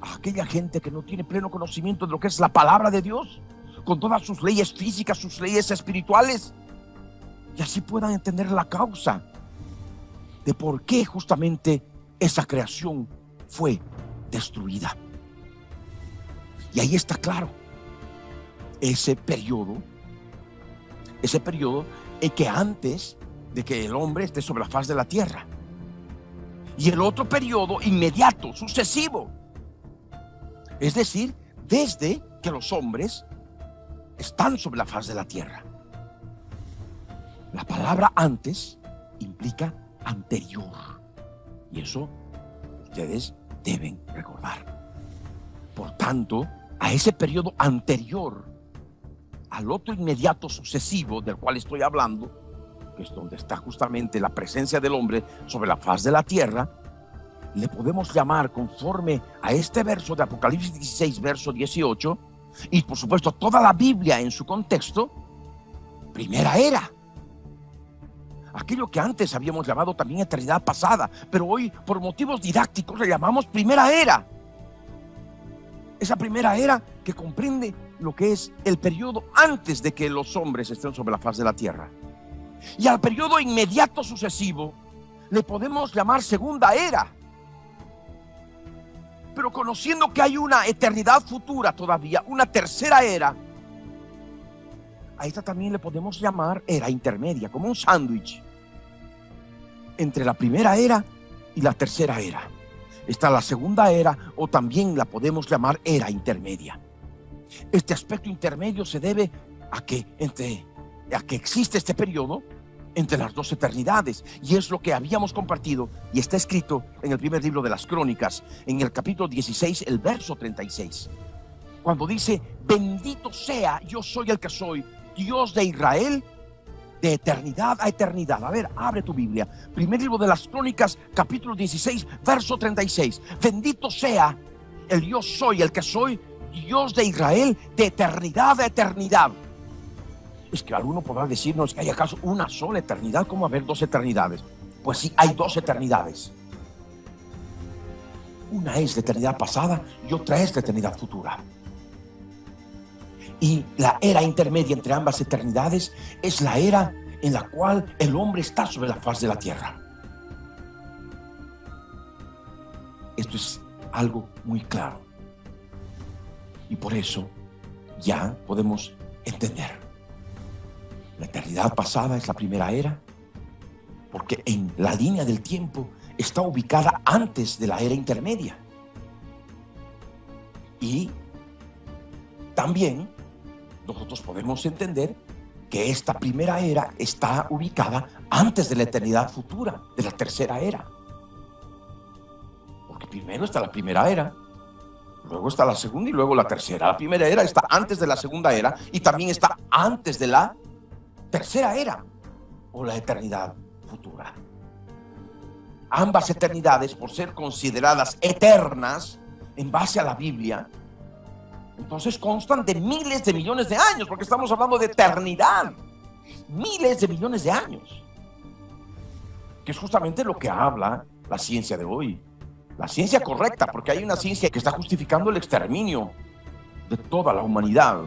[SPEAKER 3] a aquella gente que no tiene pleno conocimiento de lo que es la palabra de Dios, con todas sus leyes físicas, sus leyes espirituales, y así puedan entender la causa de por qué justamente esa creación fue destruida. Y ahí está claro ese periodo en que antes de que el hombre esté sobre la faz de la tierra, y el otro periodo inmediato, sucesivo, es decir, desde que los hombres están sobre la faz de la tierra. La palabra antes implica anterior, y eso ustedes deben recordar. Por tanto, a ese periodo anterior al otro inmediato sucesivo del cual estoy hablando, que es donde está justamente la presencia del hombre sobre la faz de la tierra, le podemos llamar, conforme a este verso de Apocalipsis 16, verso 18, y por supuesto toda la Biblia en su contexto, primera era. Aquello que antes habíamos llamado también eternidad pasada, pero hoy por motivos didácticos le llamamos primera era. Esa primera era que comprende lo que es el periodo antes de que los hombres estén sobre la faz de la tierra. Y al periodo inmediato sucesivo le podemos llamar segunda era. Pero conociendo que hay una eternidad futura todavía, una tercera era, a esta también le podemos llamar era intermedia, como un sándwich entre la primera era y la tercera era. Está la segunda era, o también la podemos llamar era intermedia. Este aspecto intermedio se debe a que existe este periodo entre las dos eternidades, y es lo que habíamos compartido y está escrito en el primer libro de las Crónicas, en el capítulo 16, el verso 36, cuando dice: bendito sea, yo soy el que soy, Dios de Israel, de eternidad a eternidad. A ver, abre tu Biblia, primer libro de las Crónicas, capítulo 16, verso 36. Bendito sea el yo soy el que soy, Dios de Israel, de eternidad a eternidad. Es que alguno podrá decirnos que hay acaso una sola eternidad, ¿cómo haber dos eternidades? Pues sí, hay dos eternidades. Una es la eternidad pasada y otra es la eternidad futura. Y la era intermedia entre ambas eternidades es la era en la cual el hombre está sobre la faz de la tierra. Esto es algo muy claro. Y por eso ya podemos entender. La eternidad pasada es la primera era, porque en la línea del tiempo está ubicada antes de la era intermedia. Y también nosotros podemos entender que esta primera era está ubicada antes de la eternidad futura, de la tercera era. Porque primero está la primera era, luego está la segunda y luego la tercera. La primera era está antes de la segunda era y también está antes de la tercera era o la eternidad futura. Ambas eternidades, por ser consideradas eternas en base a la Biblia, entonces constan de miles de millones de años, porque estamos hablando de eternidad, miles de millones de años, que es justamente lo que habla la ciencia de hoy, la ciencia correcta, porque hay una ciencia que está justificando el exterminio de toda la humanidad,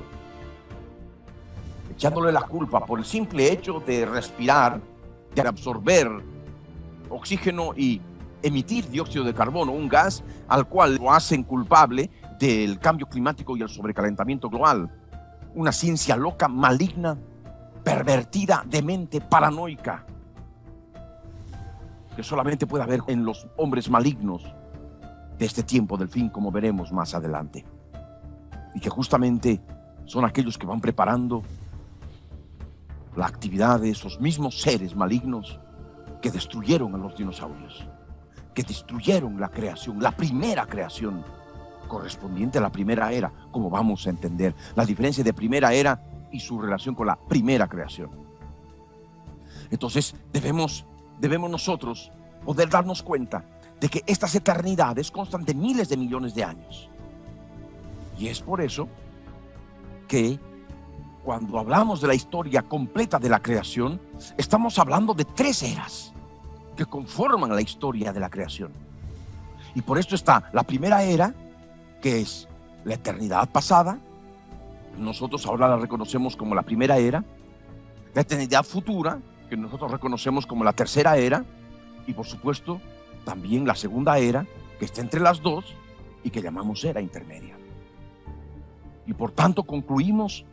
[SPEAKER 3] echándole la culpa por el simple hecho de respirar, de absorber oxígeno y emitir dióxido de carbono, un gas al cual lo hacen culpable del cambio climático y el sobrecalentamiento global. Una ciencia loca, maligna, pervertida, demente, paranoica, que solamente puede haber en los hombres malignos de este tiempo del fin, como veremos más adelante, y que justamente son aquellos que van preparando la actividad de esos mismos seres malignos que destruyeron a los dinosaurios, que destruyeron la creación, la primera creación correspondiente a la primera era, como vamos a entender la diferencia de primera era y su relación con la primera creación. Entonces debemos nosotros poder darnos cuenta de que estas eternidades constan de miles de millones de años. Y es por eso que cuando hablamos de la historia completa de la creación, estamos hablando de 3 eras que conforman la historia de la creación. Y por esto está la primera era, que es la eternidad pasada. Nosotros ahora la reconocemos como la primera era. La eternidad futura, que nosotros reconocemos como la tercera era. Y por supuesto, también la segunda era, que está entre las dos y que llamamos era intermedia. Y por tanto concluimos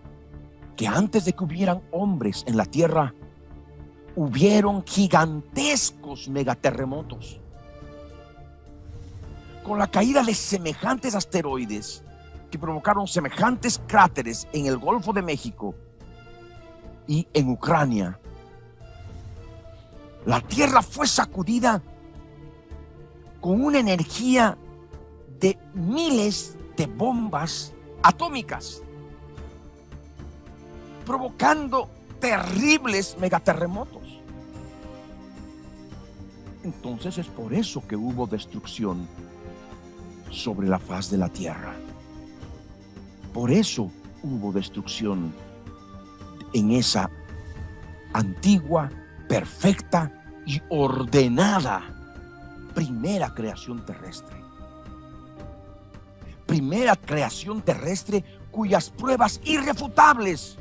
[SPEAKER 3] que antes de que hubieran hombres en la tierra, hubieron gigantescos megaterremotos. Con la caída de semejantes asteroides que provocaron semejantes cráteres en el Golfo de México y en Ucrania, la tierra fue sacudida con una energía de miles de bombas atómicas, provocando terribles megaterremotos. Entonces es por eso que hubo destrucción sobre la faz de la tierra. Por eso hubo destrucción en esa antigua, perfecta y ordenada primera creación terrestre. Primera creación terrestre cuyas pruebas irrefutables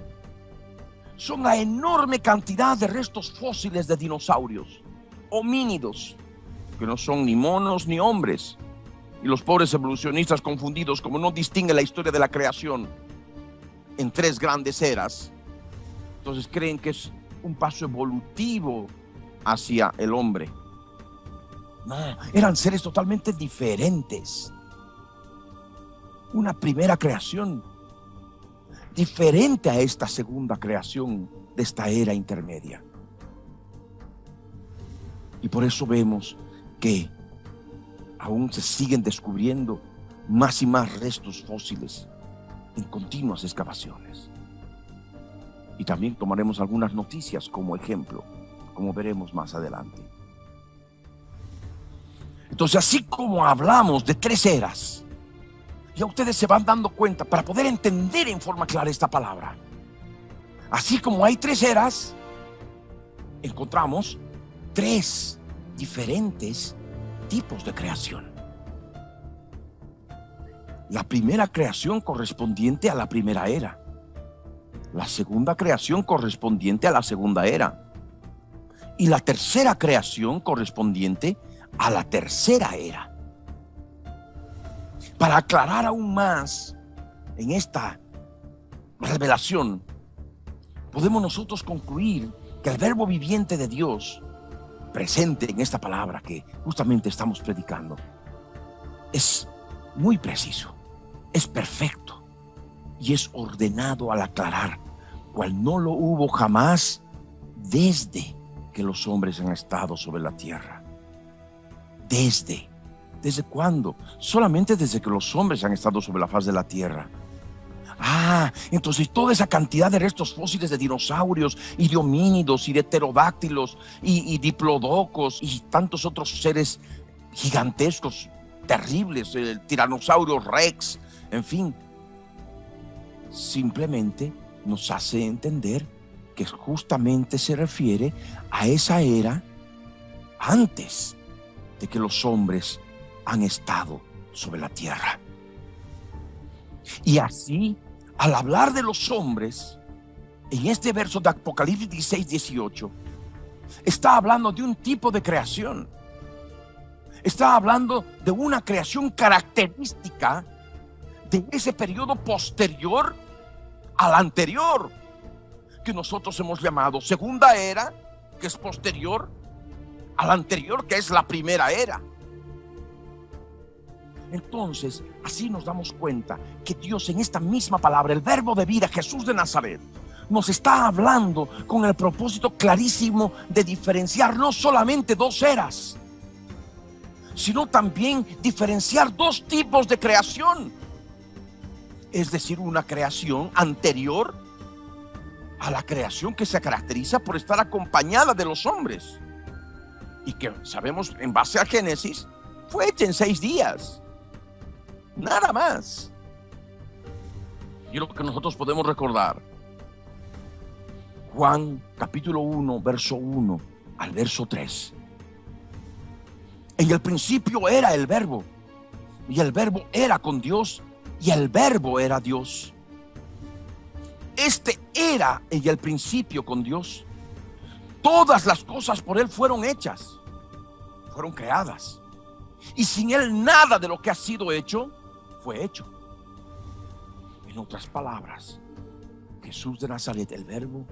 [SPEAKER 3] son la enorme cantidad de restos fósiles de dinosaurios, homínidos, que no son ni monos ni hombres. Y los pobres evolucionistas confundidos, como no distinguen la historia de la creación en 3 grandes eras, entonces creen que es un paso evolutivo hacia el hombre. No, eran seres totalmente diferentes. Una primera creación diferente a esta segunda creación de esta era intermedia. Y por eso vemos que aún se siguen descubriendo más y más restos fósiles en continuas excavaciones. Y también tomaremos algunas noticias como ejemplo, como veremos más adelante. Entonces, así como hablamos de 3 eras, ya ustedes se van dando cuenta para poder entender en forma clara esta palabra. Así como hay 3 eras, encontramos 3 diferentes tipos de creación. La primera creación correspondiente a la primera era. La segunda creación correspondiente a la segunda era. Y la tercera creación correspondiente a la tercera era. Para aclarar aún más en esta revelación, podemos nosotros concluir que el verbo viviente de Dios presente en esta palabra que justamente estamos predicando es muy preciso, es perfecto y es ordenado al aclarar, cual no lo hubo jamás desde que los hombres han estado sobre la tierra. ¿Desde cuándo? Solamente desde que los hombres han estado sobre la faz de la tierra. Entonces toda esa cantidad de restos fósiles de dinosaurios y de homínidos y de pterodáctilos y diplodocos y tantos otros seres gigantescos, terribles, el tiranosaurio rex, en fin, simplemente nos hace entender que justamente se refiere a esa era antes de que los hombres han estado sobre la tierra. Y así, al hablar de los hombres, en este verso de Apocalipsis 16:18, está hablando de un tipo de creación. Está hablando de una creación característica de ese periodo posterior al anterior, que nosotros hemos llamado segunda era, que es posterior al anterior, que es la primera era. Entonces, así nos damos cuenta que Dios en esta misma palabra, el verbo de vida, Jesús de Nazaret, nos está hablando con el propósito clarísimo de diferenciar no solamente dos eras, sino también diferenciar dos tipos de creación. Es decir, una creación anterior a la creación que se caracteriza por estar acompañada de los hombres y que sabemos en base a Génesis fue hecha en 6 días. Nada más. Y lo que nosotros podemos recordar, Juan capítulo 1, verso 1 al verso 3. En el principio era el verbo, y el verbo era con Dios, y el verbo era Dios. Este era en el principio con Dios. Todas las cosas por Él fueron hechas, fueron creadas. Y sin Él nada de lo que ha sido hecho fue hecho. En otras palabras, Jesús de Nazaret, el verbo,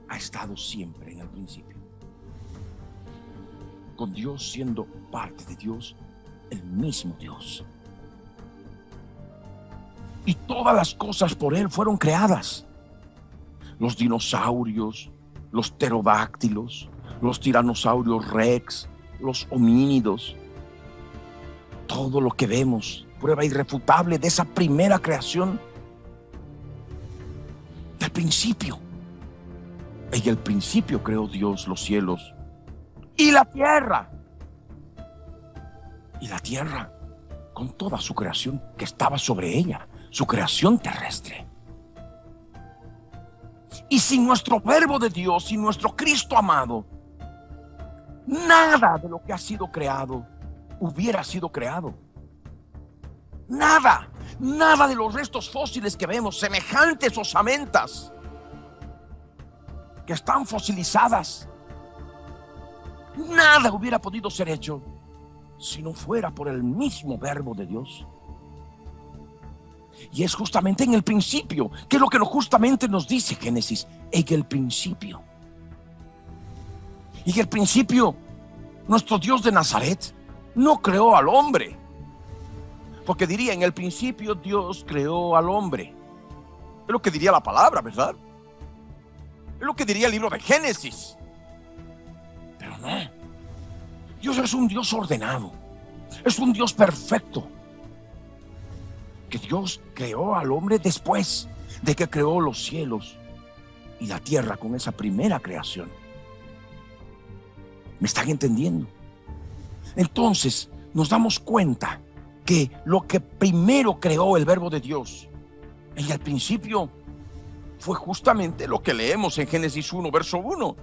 [SPEAKER 3] ha estado siempre en el principio, con Dios siendo parte de Dios, el mismo Dios. Y todas las cosas por Él fueron creadas. Los dinosaurios, los pterodáctilos, los tiranosaurios rex, los homínidos, todo lo que vemos, prueba irrefutable de esa primera creación del principio. En el principio creó Dios los cielos y la tierra. Y la tierra con toda su creación que estaba sobre ella, su creación terrestre. Y sin nuestro verbo de Dios, sin nuestro Cristo amado, nada de lo que ha sido creado hubiera sido creado. Nada de los restos fósiles que vemos, semejantes osamentas que están fosilizadas, nada hubiera podido ser hecho si no fuera por el mismo verbo de Dios. Y es justamente en el principio, que es lo que justamente nos dice Génesis, en el principio. Y en el principio, nuestro Dios de Nazaret no creó al hombre, porque diría, en el principio Dios creó al hombre. Es lo que diría la palabra, ¿verdad? Es lo que diría el libro de Génesis. Pero no, Dios es un Dios ordenado, es un Dios perfecto, que Dios creó al hombre después de que creó los cielos y la tierra con esa primera creación. ¿Me están entendiendo? Entonces nos damos cuenta que lo que primero creó el verbo de Dios en el principio fue justamente lo que leemos en Génesis 1, verso 1,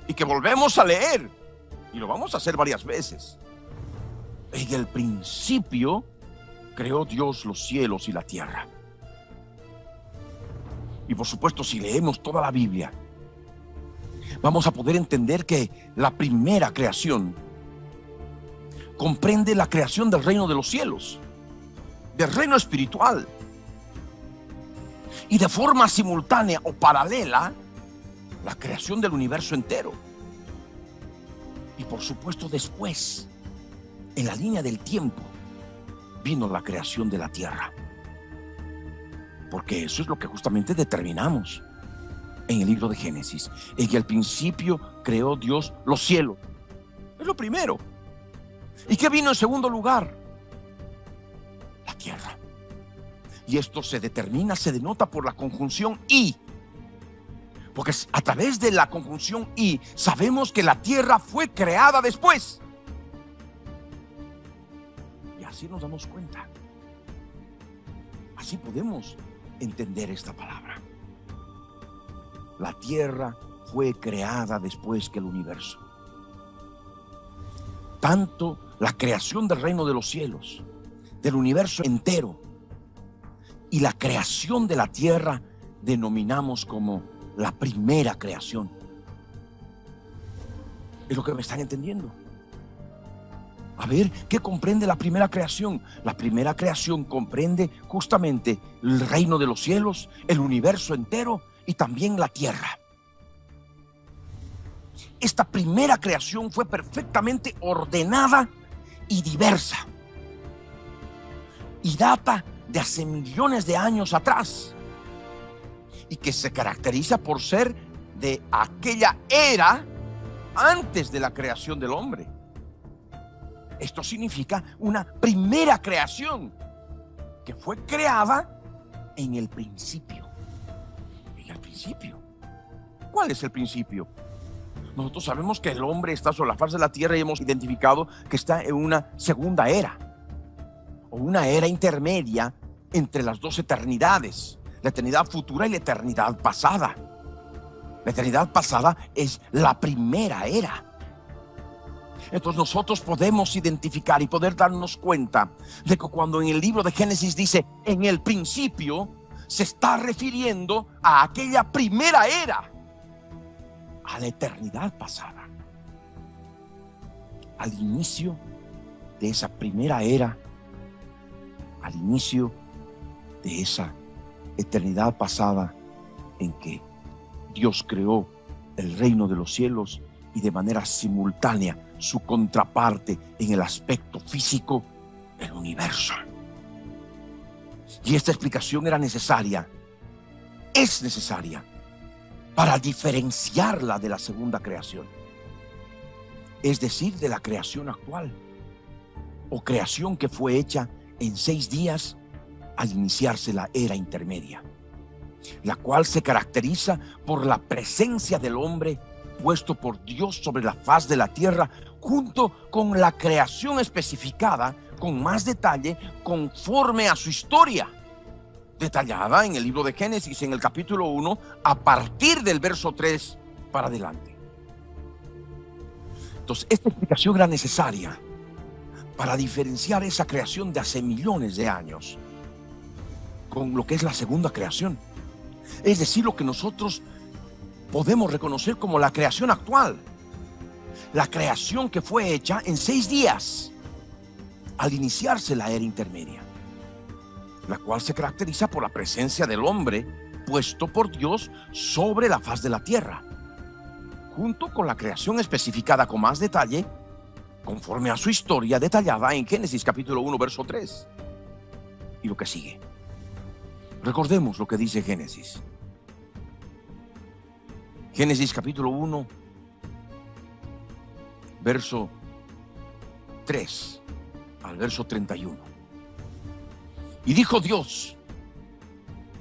[SPEAKER 3] y que volvemos a leer, y lo vamos a hacer varias veces. En el principio creó Dios los cielos y la tierra. Y por supuesto, si leemos toda la Biblia, vamos a poder entender que la primera creación comprende la creación del reino de los cielos. del reino espiritual. Y de forma simultánea o paralela, la creación del universo entero. Y por supuesto después, en la línea del tiempo, vino la creación de la tierra. Porque eso es lo que justamente determinamos en el libro de Génesis. En que al principio creó Dios los cielos. Es lo primero. ¿Y qué vino en segundo lugar? La tierra. Y esto se determina, se denota por la conjunción y. Porque a través de la conjunción y sabemos que la tierra fue creada después. Y así nos damos cuenta. Así podemos entender esta palabra. La tierra fue creada después que el universo. Tanto la creación del reino de los cielos, del universo entero, y la creación de la tierra denominamos como la primera creación. Es lo que me están entendiendo. A ver, ¿qué comprende la primera creación? La primera creación comprende justamente el reino de los cielos, el universo entero y también la tierra. Esta primera creación fue perfectamente ordenada y diversa. Y data de hace millones de años atrás. Y que se caracteriza por ser de aquella era antes de la creación del hombre. Esto significa una primera creación que fue creada en el principio. En el principio. ¿Cuál es el principio? Nosotros sabemos que el hombre está sobre la faz de la tierra y hemos identificado que está en una segunda era, o una era intermedia entre las dos eternidades, la eternidad futura y la eternidad pasada. La eternidad pasada es la primera era. Entonces nosotros podemos identificar y poder darnos cuenta de que cuando en el libro de Génesis dice en el principio, se está refiriendo a aquella primera era, a la eternidad pasada, al inicio de esa primera era, al inicio de esa eternidad pasada en que Dios creó el reino de los cielos y de manera simultánea su contraparte en el aspecto físico, el universo. Y esta explicación era necesaria, es necesaria, para diferenciarla de la segunda creación, es decir, de la creación actual, o creación que fue hecha en 6 días al iniciarse la era intermedia, la cual se caracteriza por la presencia del hombre puesto por Dios sobre la faz de la tierra, junto con la creación especificada con más detalle conforme a su historia, detallada en el libro de Génesis en el capítulo 1 a partir del verso 3 para adelante. Entonces esta explicación era necesaria para diferenciar esa creación de hace millones de años con lo que es la segunda creación, es decir, lo que nosotros podemos reconocer como la creación actual, la creación que fue hecha en 6 días al iniciarse la era intermedia, la cual se caracteriza por la presencia del hombre puesto por Dios sobre la faz de la tierra, junto con la creación especificada con más detalle conforme a su historia detallada en Génesis capítulo 1 verso 3 y lo que sigue. Recordemos lo que dice Génesis. Génesis capítulo 1 verso 3 al verso 31. Y dijo Dios: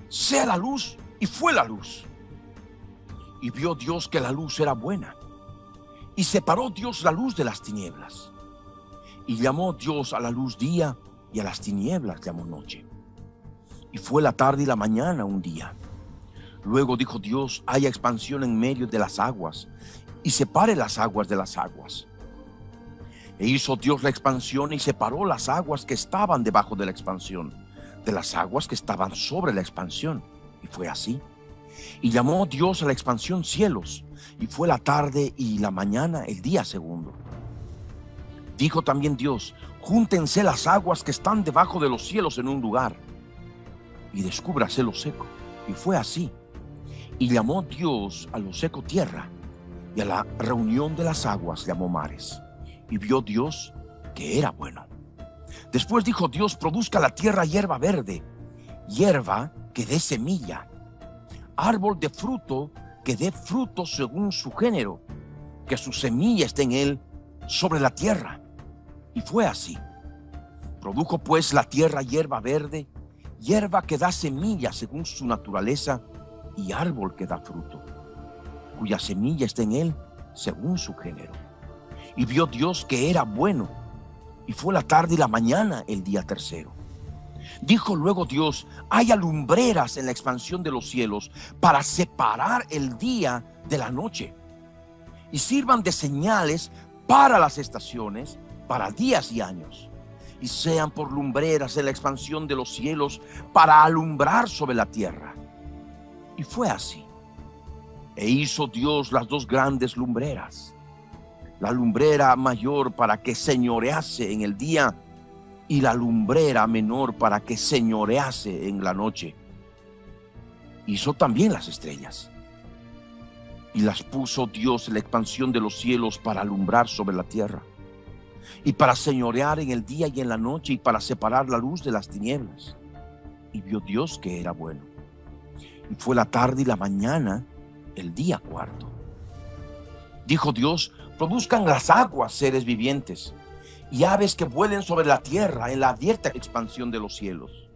[SPEAKER 3] sea la luz, y fue la luz. Y vio Dios que la luz era buena, y separó Dios la luz de las tinieblas. Y llamó Dios a la luz día, y a las tinieblas llamó noche. Y fue la tarde y la mañana un día. Luego dijo Dios: haya expansión en medio de las aguas, y separe las aguas de las aguas. E hizo Dios la expansión y separó las aguas que estaban debajo de la expansión de las aguas que estaban sobre la expansión. Y fue así. Y llamó Dios a la expansión cielos. Y fue la tarde y la mañana el día segundo. Dijo también Dios: júntense las aguas que están debajo de los cielos en un lugar, y descúbrase lo seco. Y fue así. Y llamó Dios a lo seco tierra, y a la reunión de las aguas llamó mares. Y vio Dios que era bueno. Después dijo Dios: produzca la tierra hierba verde, hierba que dé semilla, árbol de fruto que dé fruto según su género, que su semilla esté en él sobre la tierra. Y fue así. Produjo pues la tierra hierba verde, hierba que da semilla según su naturaleza, y árbol que da fruto, cuya semilla está en él según su género. Y vio Dios que era bueno, y fue la tarde y la mañana el día tercero. Dijo luego Dios: haya lumbreras en la expansión de los cielos para separar el día de la noche, y sirvan de señales para las estaciones, para días y años, y sean por lumbreras en la expansión de los cielos para alumbrar sobre la tierra. Y fue así. E hizo Dios las dos grandes lumbreras, la lumbrera mayor para que señorease en el día, y la lumbrera menor para que señorease en la noche. Hizo también las estrellas, y las puso Dios en la expansión de los cielos para alumbrar sobre la tierra, y para señorear en el día y en la noche, y para separar la luz de las tinieblas. Y vio Dios que era bueno. Y fue la tarde y la mañana el día cuarto. Dijo Dios: produzcan las aguas seres vivientes, y aves que vuelen sobre la tierra en la abierta expansión de los cielos.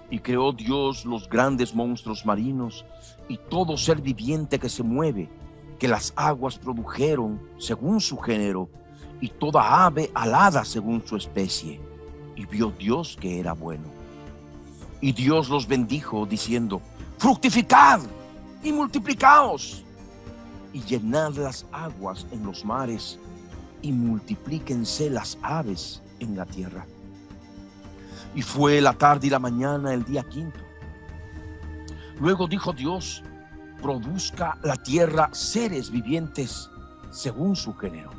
[SPEAKER 3] Y creó Dios los grandes monstruos marinos y todo ser viviente que se mueve, que las aguas produjeron según su género, y toda ave alada según su especie. Y vio Dios que era bueno. Y Dios los bendijo diciendo: fructificad y multiplicaos, y llenad las aguas en los mares, y multiplíquense las aves en la tierra. Y fue la tarde y la mañana el día quinto. Luego dijo Dios: produzca la tierra seres vivientes según su género,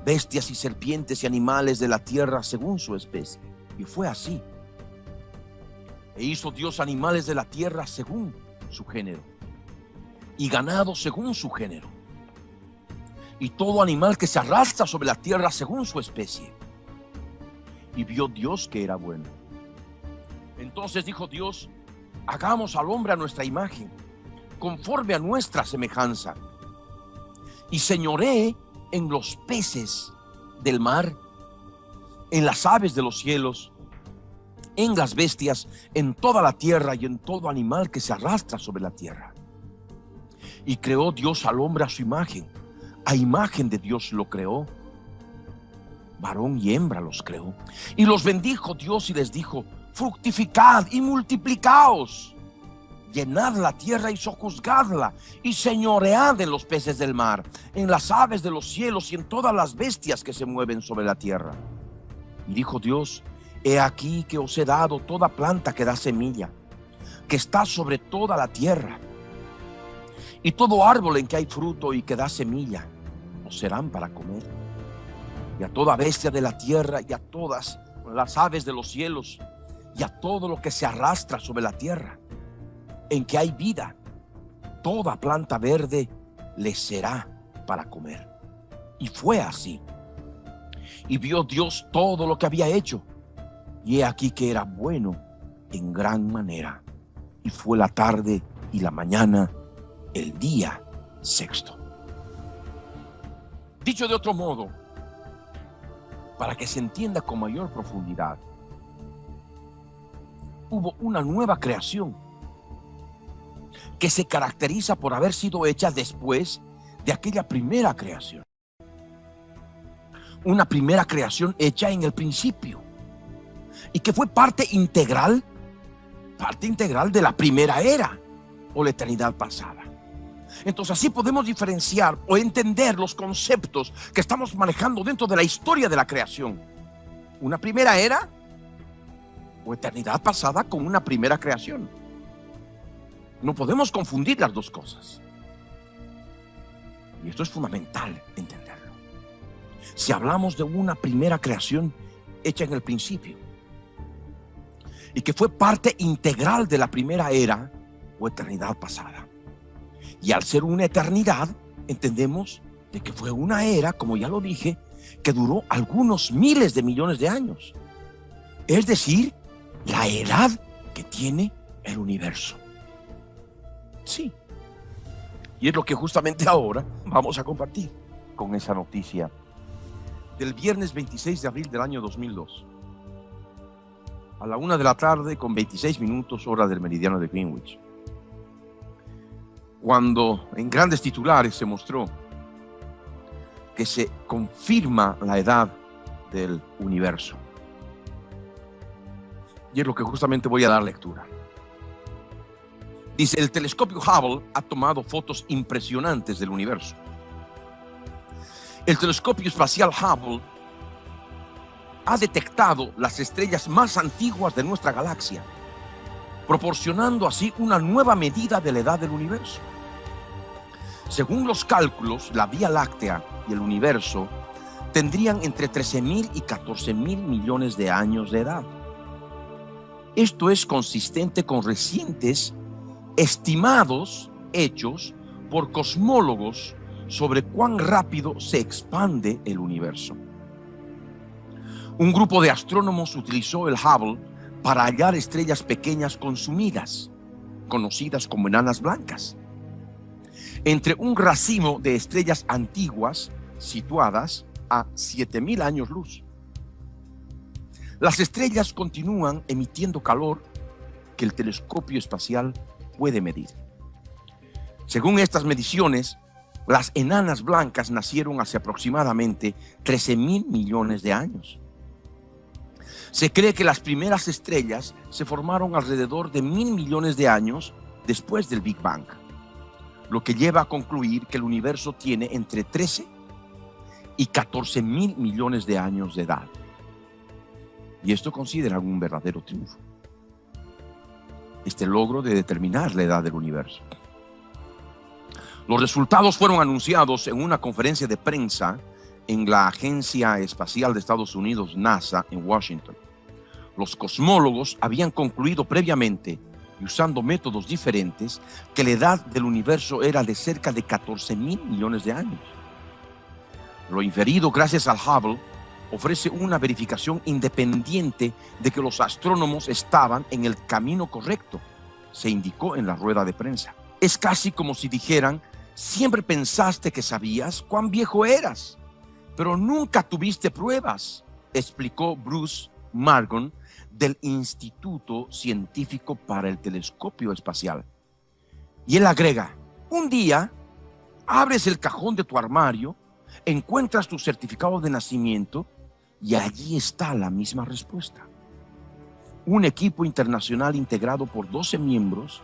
[SPEAKER 3] bestias y serpientes y animales de la tierra según su especie. Y fue así. E hizo Dios animales de la tierra según su género, y ganado según su género, y todo animal que se arrastra sobre la tierra según su especie. Y vio Dios que era bueno. Entonces dijo Dios: hagamos al hombre a nuestra imagen, conforme a nuestra semejanza, y señoree en los peces del mar, en las aves de los cielos, en las bestias, en toda la tierra y en todo animal que se arrastra sobre la tierra. Y creó Dios al hombre a su imagen, a imagen de Dios lo creó, varón y hembra los creó. Y los bendijo Dios y les dijo: fructificad y multiplicaos, llenad la tierra y sojuzgadla, y señoread en los peces del mar, en las aves de los cielos y en todas las bestias que se mueven sobre la tierra. Y dijo Dios: he aquí que os he dado toda planta que da semilla, que está sobre toda la tierra, y todo árbol en que hay fruto y que da semilla, os serán para comer. Y a toda bestia de la tierra, y a todas las aves de los cielos, y a todo lo que se arrastra sobre la tierra, en que hay vida, toda planta verde les será para comer. Y fue así. Y vio Dios todo lo que había hecho, y he aquí que era bueno en gran manera. Y fue la tarde y la mañana el día sexto. Dicho de otro modo, para que se entienda con mayor profundidad, hubo una nueva creación que se caracteriza por haber sido hecha después de aquella primera creación. Una primera creación hecha en el principio y que fue parte integral de la primera era o la eternidad pasada. Entonces así podemos diferenciar o entender los conceptos que estamos manejando dentro de la historia de la creación. Una primera era o eternidad pasada con una primera creación. No podemos confundir las dos cosas. Y esto es fundamental entenderlo. si hablamos de una primera creación hecha en el principio y que fue parte integral de la primera era o eternidad pasada. Y al ser una eternidad, entendemos de que fue una era, como ya lo dije, que duró algunos miles de millones de años. Es decir, la edad que tiene el universo. Sí. Y es lo que justamente ahora vamos a compartir con esa noticia del viernes 26 de abril del año 2002. A la 1 de la tarde con 26 minutos, hora del meridiano de Greenwich. Cuando en grandes titulares se mostró que se confirma la edad del universo. Y es lo que justamente voy a dar lectura. Dice, el telescopio Hubble ha tomado fotos impresionantes del universo. El telescopio espacial Hubble ha detectado las estrellas más antiguas de nuestra galaxia, proporcionando así una nueva medida de la edad del universo. Según los cálculos, la Vía Láctea y el universo tendrían entre 13.000 y 14.000 millones de años de edad. Esto es consistente con recientes estimados hechos por cosmólogos sobre cuán rápido se expande el universo. Un grupo de astrónomos utilizó el Hubble para hallar estrellas pequeñas consumidas, conocidas como enanas blancas, entre un racimo de estrellas antiguas situadas a 7.000 años luz. Las estrellas continúan emitiendo calor que el telescopio espacial puede medir. Según estas mediciones, las enanas blancas nacieron hace aproximadamente 13.000 millones de años. Se cree que las primeras estrellas se formaron alrededor de 1.000 millones de años después del Big Bang, lo que lleva a concluir que el universo tiene entre 13 y 14.000 millones de años de edad. Y esto consideran un verdadero triunfo, este logro de determinar la edad del universo. Los resultados fueron anunciados en una conferencia de prensa en la Agencia Espacial de Estados Unidos, NASA, en Washington. Los cosmólogos habían concluido previamente, y usando métodos diferentes, que la edad del universo era de cerca de 14.000 millones de años. Lo inferido gracias al Hubble ofrece una verificación independiente de que los astrónomos estaban en el camino correcto, se indicó en la rueda de prensa. Es casi como si dijeran, siempre pensaste que sabías cuán viejo eras, pero nunca tuviste pruebas, explicó Bruce Margon del Instituto Científico para el Telescopio Espacial. Y él agrega, un día abres el cajón de tu armario, encuentras tu certificado de nacimiento y allí está la misma respuesta. Un equipo internacional integrado por 12 miembros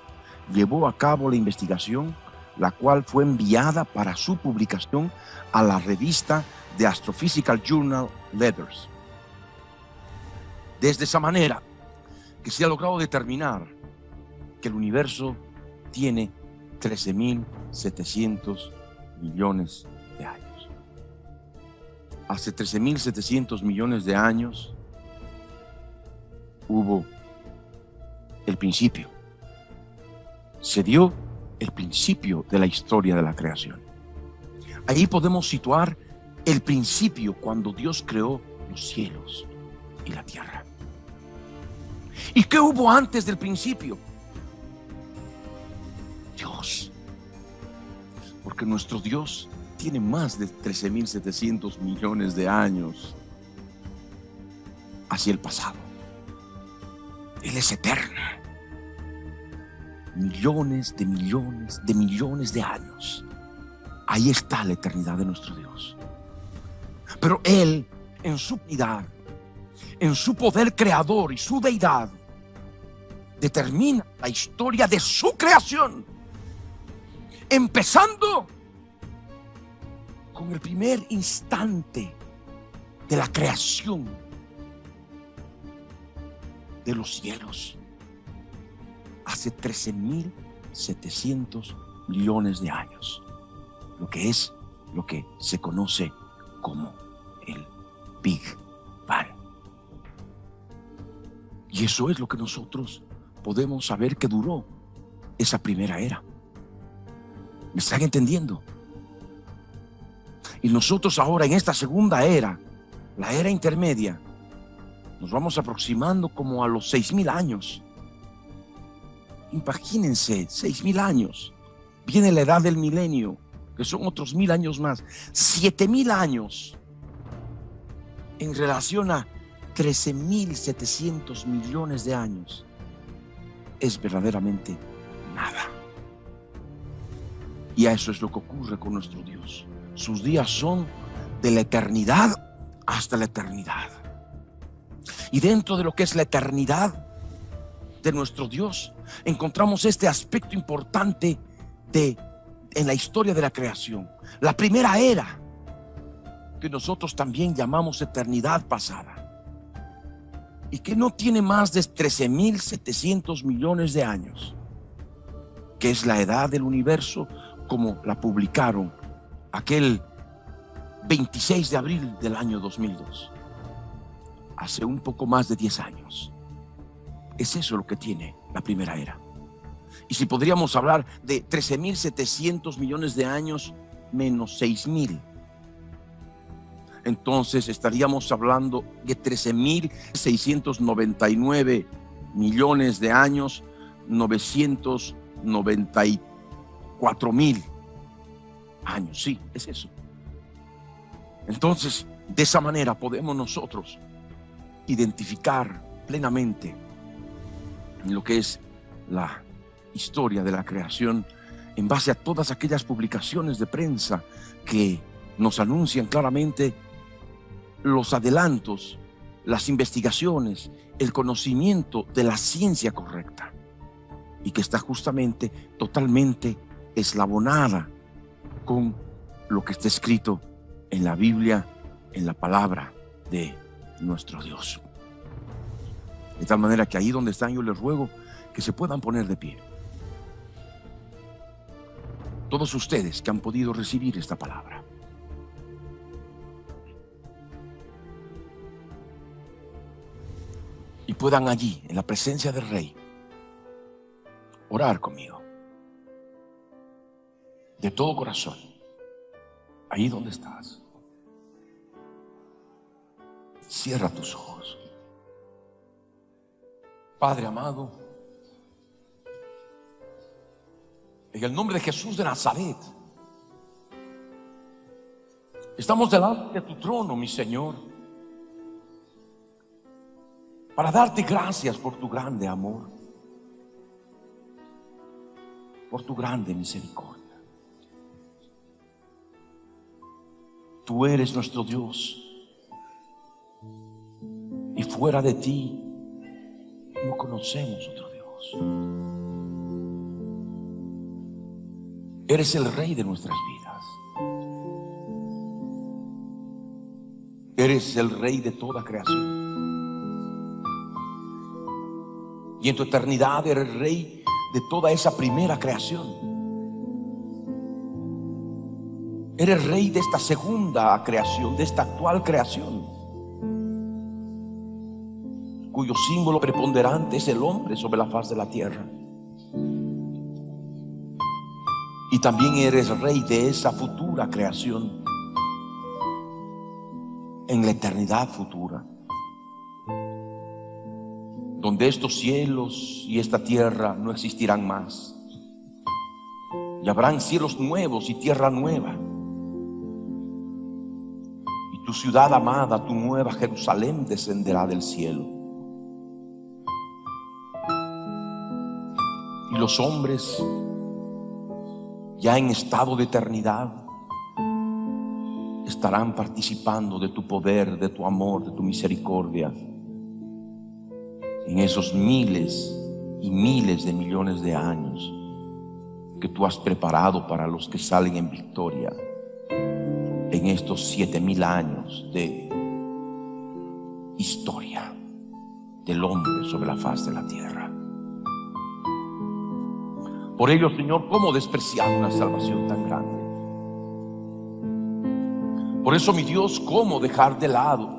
[SPEAKER 3] llevó a cabo la investigación, la cual fue enviada para su publicación a la revista The Astrophysical Journal Letters. Desde esa manera que se ha logrado determinar que el universo tiene 13.700 millones de años. Hace 13.700 millones de años hubo el principio. Se dio el principio de la historia de la creación. Ahí podemos situar el principio cuando Dios creó los cielos y la tierra. ¿Y qué hubo antes del principio? Dios. Porque nuestro Dios tiene más de 13.700 millones de años hacia el pasado. Él es eterno. Millones de millones de millones de años. Ahí está la eternidad de nuestro Dios. Pero Él, en su unidad, en su poder creador y su deidad, determina la historia de su creación, empezando con el primer instante de la creación de los cielos, hace 13.700 millones de años, lo que es lo que se conoce como el Big Bang. Y eso es lo que nosotros podemos saber que duró esa primera era. ¿Me están entendiendo? Y nosotros ahora en esta segunda era, la era intermedia, nos vamos aproximando como a los 6,000 años. Imagínense, 6,000 años. Viene la edad del milenio, que son otros 1,000 años más. 7,000 años en relación a 13,700 millones de años. Es verdaderamente nada. Y a eso es lo que ocurre con nuestro Dios. Sus días son de la eternidad hasta la eternidad. Y dentro de lo que es la eternidad de nuestro Dios, encontramos este aspecto importante en la historia de la creación. La primera era, que nosotros también llamamos eternidad pasada, y que no tiene más de 13,700 millones de años, que es la edad del universo como la publicaron aquel 26 de abril del año 2002, hace un poco más de 10 años. Es eso lo que tiene la primera era. Y si podríamos hablar de 13,700 millones de años menos 6,000, entonces estaríamos hablando de 13,699 millones de años, 994,000 años. Sí, es eso. Entonces, de esa manera podemos nosotros identificar plenamente lo que es la historia de la creación en base a todas aquellas publicaciones de prensa que nos anuncian claramente los adelantos, las investigaciones, el conocimiento de la ciencia correcta, y que está justamente totalmente eslabonada con lo que está escrito en la Biblia, en la palabra de nuestro Dios. De tal manera que ahí donde están, yo les ruego que se puedan poner de pie. Todos ustedes que han podido recibir esta palabra. Y puedan allí, en la presencia del Rey, orar conmigo. De todo corazón. Ahí donde estás. Cierra tus ojos. Padre amado, en el nombre de Jesús de Nazaret, estamos delante de tu trono, mi Señor, para darte gracias por tu grande amor, por tu grande misericordia. Tú eres nuestro Dios, y fuera de ti no conocemos otro Dios. Eres el Rey de nuestras vidas. Eres el Rey de toda creación. Y en tu eternidad eres Rey de toda esa primera creación. Eres Rey de esta segunda creación, de esta actual creación, cuyo símbolo preponderante es el hombre sobre la faz de la tierra. Y también eres Rey de esa futura creación, en la eternidad futura, donde estos cielos y esta tierra no existirán más, y habrán cielos nuevos y tierra nueva, y tu ciudad amada, tu nueva Jerusalén, descenderá del cielo. Y los hombres, ya en estado de eternidad, estarán participando de tu poder, de tu amor, de tu misericordia, en esos miles y miles de millones de años que tú has preparado para los que salen en victoria en estos 7,000 años de historia del hombre sobre la faz de la tierra. Por ello, Señor, ¿cómo despreciar una salvación tan grande? Por eso, mi Dios, ¿cómo dejar de lado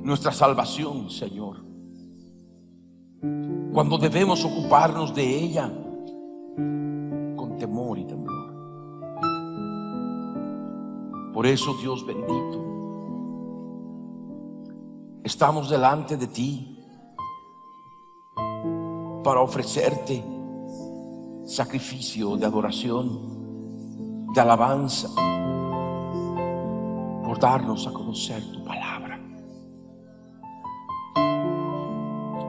[SPEAKER 3] nuestra salvación, Señor, cuando debemos ocuparnos de ella con temor y temblor? Por eso, Dios bendito, estamos delante de ti para ofrecerte sacrificio de adoración, de alabanza, por darnos a conocer tu palabra,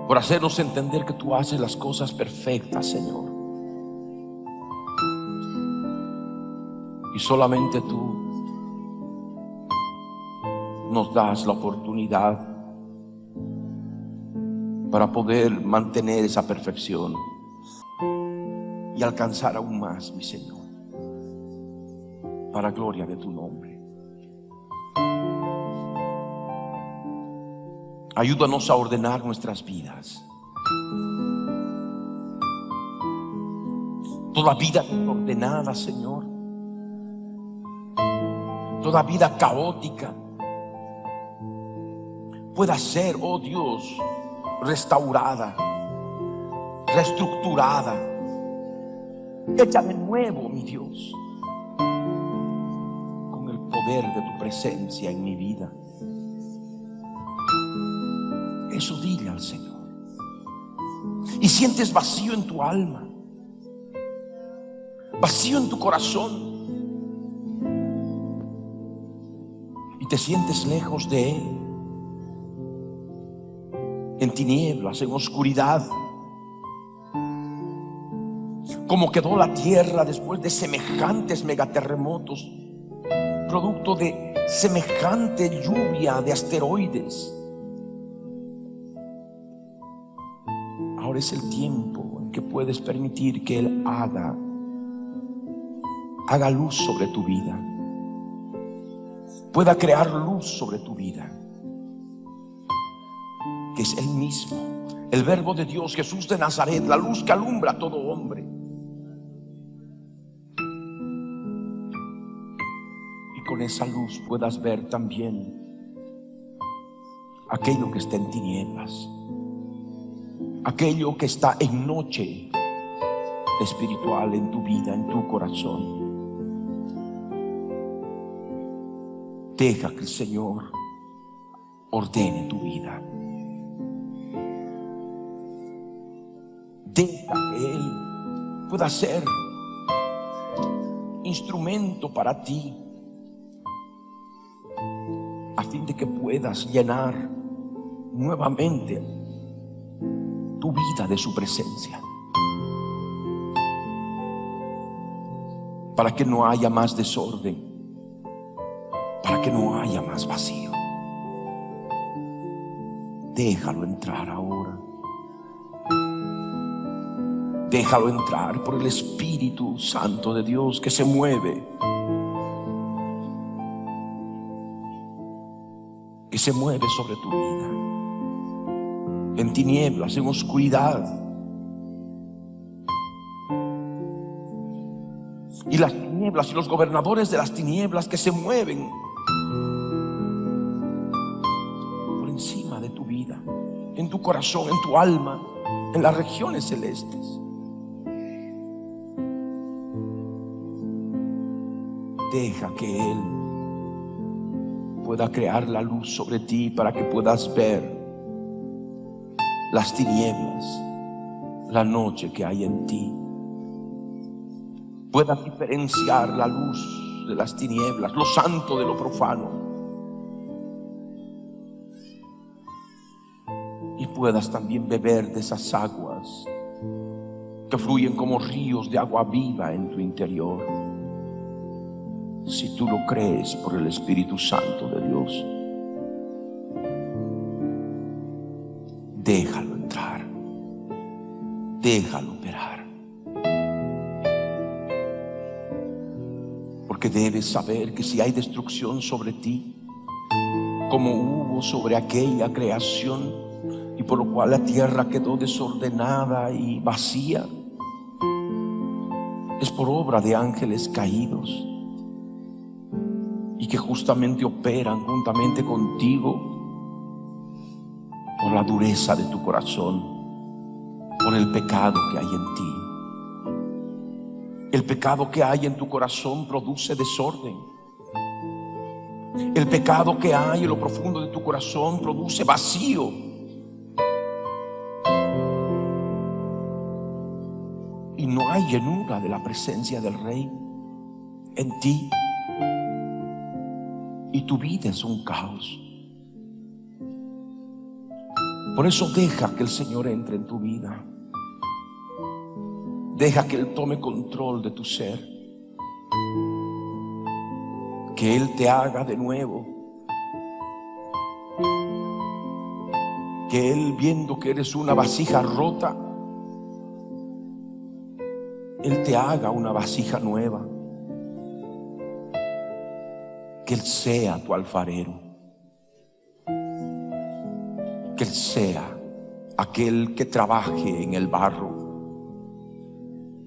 [SPEAKER 3] por hacernos entender que tú haces las cosas perfectas, Señor, y solamente tú nos das la oportunidad para poder mantener esa perfección y alcanzar aún más, mi Señor, para gloria de tu nombre. Ayúdanos a ordenar nuestras vidas. Toda vida ordenada, Señor, toda vida caótica pueda ser, oh Dios, restaurada, reestructurada, hecha de nuevo, mi Dios, con el poder de tu presencia en mi vida. Eso dile al Señor. Y sientes vacío en tu alma, vacío en tu corazón, y te sientes lejos de Él, en tinieblas, en oscuridad, como quedó la tierra después de semejantes megaterremotos, producto de semejante lluvia de asteroides. Ahora es el tiempo en que puedes permitir que Él haga luz sobre tu vida, pueda crear luz sobre tu vida, que es Él mismo, el Verbo de Dios, Jesús de Nazaret, la luz que alumbra a todo hombre. Y con esa luz puedas ver también aquello que está en tinieblas, aquello que está en noche espiritual en tu vida, en tu corazón. Deja que el Señor ordene tu vida. Deja que Él pueda ser instrumento para ti, a fin de que puedas llenar nuevamente tu vida de su presencia, para que no haya más desorden, para que no haya más vacío. Déjalo entrar ahora. Déjalo entrar por el Espíritu Santo de Dios que se mueve, sobre tu vida, en tinieblas, en oscuridad. Y las tinieblas y los gobernadores de las tinieblas que se mueven por encima de tu vida, en tu corazón, en tu alma, en las regiones celestes. Deja que Él pueda crear la luz sobre ti para que puedas ver las tinieblas, la noche que hay en ti. Puedas diferenciar la luz de las tinieblas, lo santo de lo profano, y puedas también beber de esas aguas que fluyen como ríos de agua viva en tu interior, si tú lo crees por el Espíritu Santo de Dios. Déjalo entrar, déjalo operar, porque debes saber que si hay destrucción sobre ti, como hubo sobre aquella creación, y por lo cual la tierra quedó desordenada y vacía, es por obra de ángeles caídos. y que justamente operan juntamente contigo por la dureza de tu corazón, por el pecado que hay en ti. El pecado que hay en tu corazón produce desorden. El pecado que hay en lo profundo de tu corazón produce vacío. Y no hay llenura de la presencia del Rey en ti. Y tu vida es un caos. Por eso deja que el Señor entre en tu vida. Deja que Él tome control de tu ser. Que Él te haga de nuevo. Que Él, viendo que eres una vasija rota, Él te haga una vasija nueva. Que Él sea tu alfarero. Que Él sea aquel que trabaje en el barro,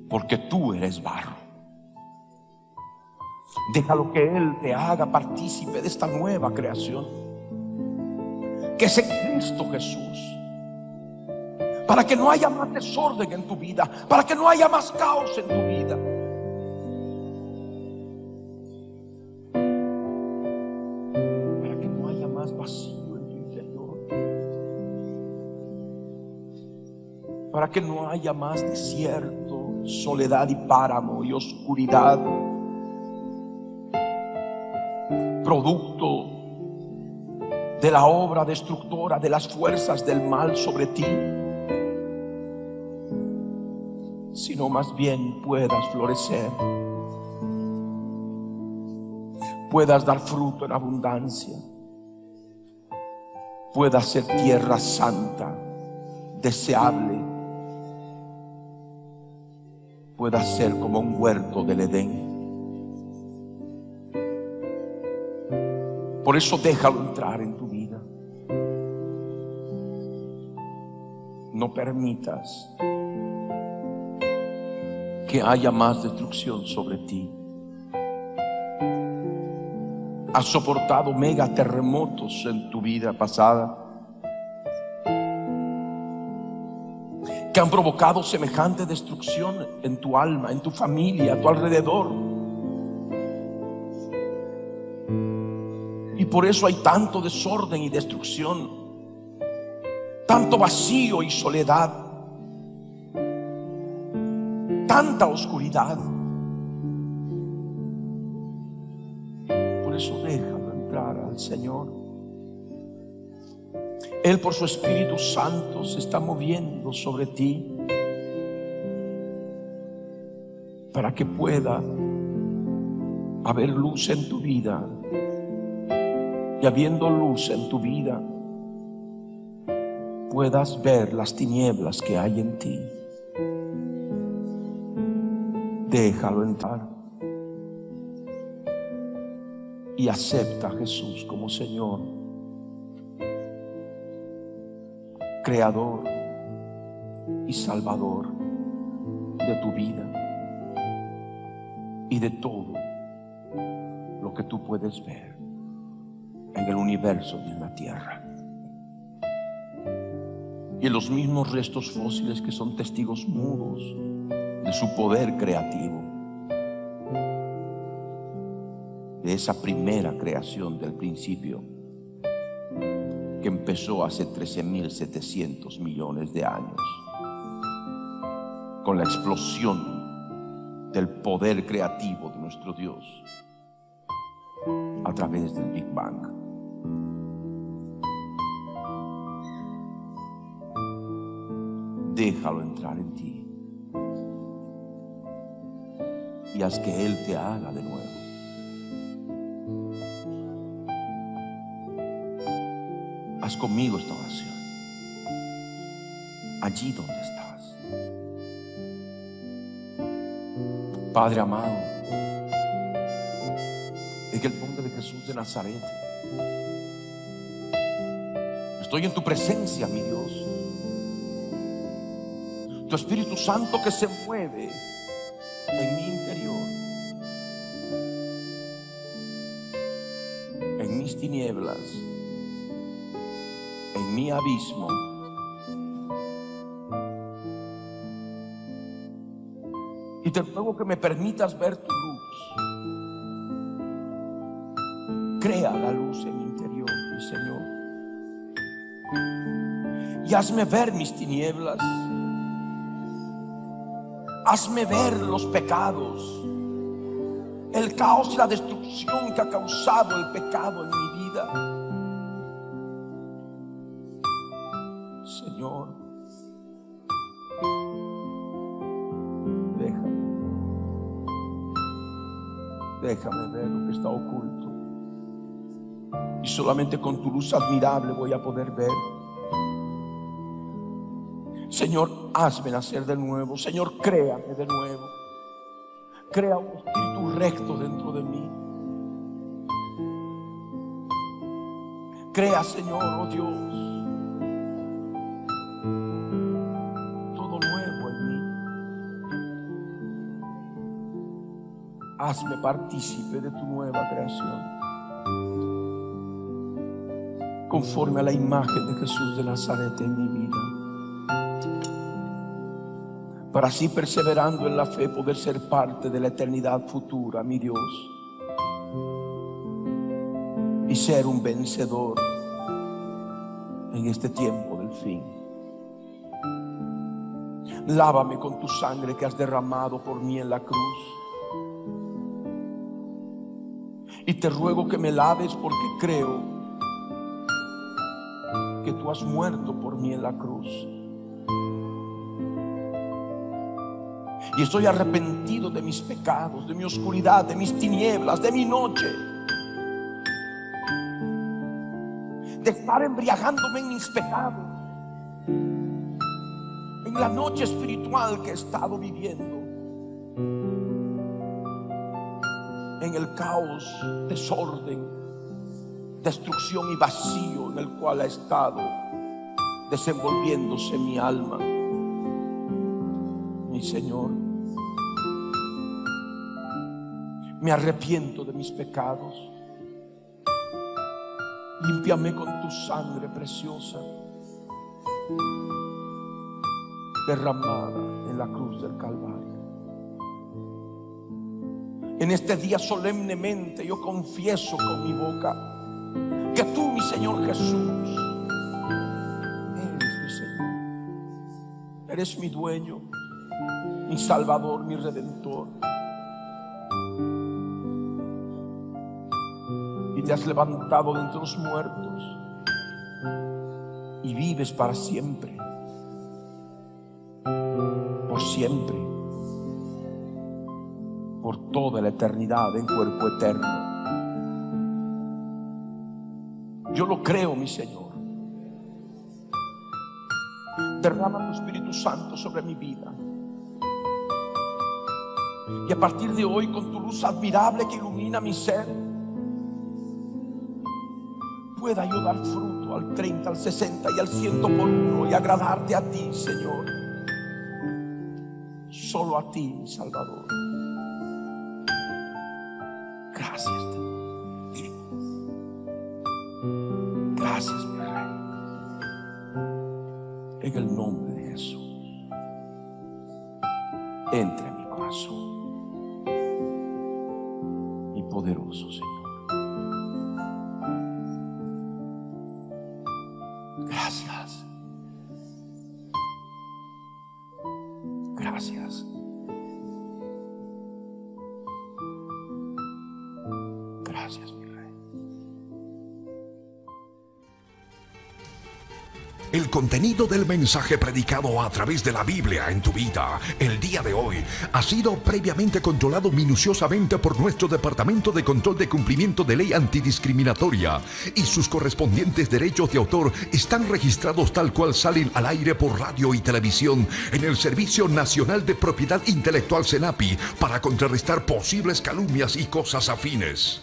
[SPEAKER 3] porque tú eres barro. Déjalo que Él te haga partícipe de esta nueva creación, que es en Cristo Jesús, para que no haya más desorden en tu vida, para que no haya más caos en tu vida. Para que no haya más vacío en tu interior. Para que no haya más desierto, soledad y páramo y oscuridad, producto de la obra destructora de las fuerzas del mal sobre ti, sino más bien puedas florecer, puedas dar fruto en abundancia, puedas ser tierra santa, deseable, puedas ser como un huerto del Edén. Por eso déjalo entrar en tu vida. No permitas que haya más destrucción sobre ti. Has soportado mega terremotos en tu vida pasada que han provocado semejante destrucción en tu alma, en tu familia, a tu alrededor. Y por eso hay tanto desorden y destrucción, tanto vacío y soledad, tanta oscuridad. Por eso déjalo entrar al Señor. Él, por su Espíritu Santo, se está moviendo sobre ti para que pueda haber luz en tu vida. Y habiendo luz en tu vida, puedas ver las tinieblas que hay en ti. Déjalo entrar y acepta a Jesús como Señor, Creador y Salvador de tu vida y de todo lo que tú puedes ver en el universo y en la tierra, y en los mismos restos fósiles que son testigos mudos de su poder creativo, de esa primera creación del principio que empezó hace 13.700 millones de años con la explosión del poder creativo de nuestro Dios a través del Big Bang. Déjalo entrar en ti y haz que Él te haga de nuevo. Haz conmigo esta oración allí donde estás. Padre amado, en el nombre de Jesús de Nazaret, estoy en tu presencia, mi Dios. Tu Espíritu Santo que se mueve en mi interior tinieblas, en mi abismo. Y te ruego que me permitas ver tu luz. Crea la luz en mi interior, mi Señor. Y hazme ver mis tinieblas. Hazme ver los pecados, el caos y la destrucción que ha causado el pecado en mi vida. Señor, déjame ver lo que está oculto. Y solamente con tu luz admirable voy a poder ver. Señor, hazme nacer de nuevo. Señor, créame de nuevo. Crea un espíritu recto dentro de mí. Crea, Señor, oh Dios, todo nuevo en mí. Hazme partícipe de tu nueva creación, conforme a la imagen de Jesús de Nazaret en mi vida, para así, perseverando en la fe, poder ser parte de la eternidad futura, mi Dios, y ser un vencedor en este tiempo del fin. Lávame con tu sangre que has derramado por mí en la cruz. Y te ruego que me laves, porque creo que tú has muerto por mí en la cruz. Y estoy arrepentido de mis pecados, de mi oscuridad, de mis tinieblas, de mi noche, de estar embriagándome en mis pecados, en la noche espiritual que he estado viviendo, en el caos, desorden, destrucción y vacío en el cual ha estado desenvolviéndose mi alma. Mi Señor, me arrepiento de mis pecados. Límpiame con tu sangre preciosa derramada en la cruz del Calvario. En este día solemnemente yo confieso con mi boca que tú, mi Señor Jesús, eres mi Señor, eres mi dueño, mi Salvador, mi Redentor. Y te has levantado de entre los muertos y vives para siempre, por siempre, por toda la eternidad en cuerpo eterno. Yo lo creo, mi Señor. Derrama tu Espíritu Santo sobre mi vida. Y a partir de hoy, con tu luz admirable que ilumina mi ser, pueda yo dar fruto al 30, al 60 y al 100 por uno, y agradarte a ti, Señor. Solo a ti, mi Salvador. Gracias, gracias, mi Rey. En el nombre de Jesús, entra en mi corazón, mi poderoso Señor. Gracias. Gracias. Gracias, mi Rey.
[SPEAKER 1] El contenido del mensaje predicado a través de la Biblia en tu vida el día de hoy ha sido previamente controlado minuciosamente por nuestro Departamento de Control de Cumplimiento de Ley Antidiscriminatoria, y sus correspondientes derechos de autor están registrados tal cual salen al aire por radio y televisión en el Servicio Nacional de Propiedad Intelectual, SENAPI, para contrarrestar posibles calumnias y cosas afines.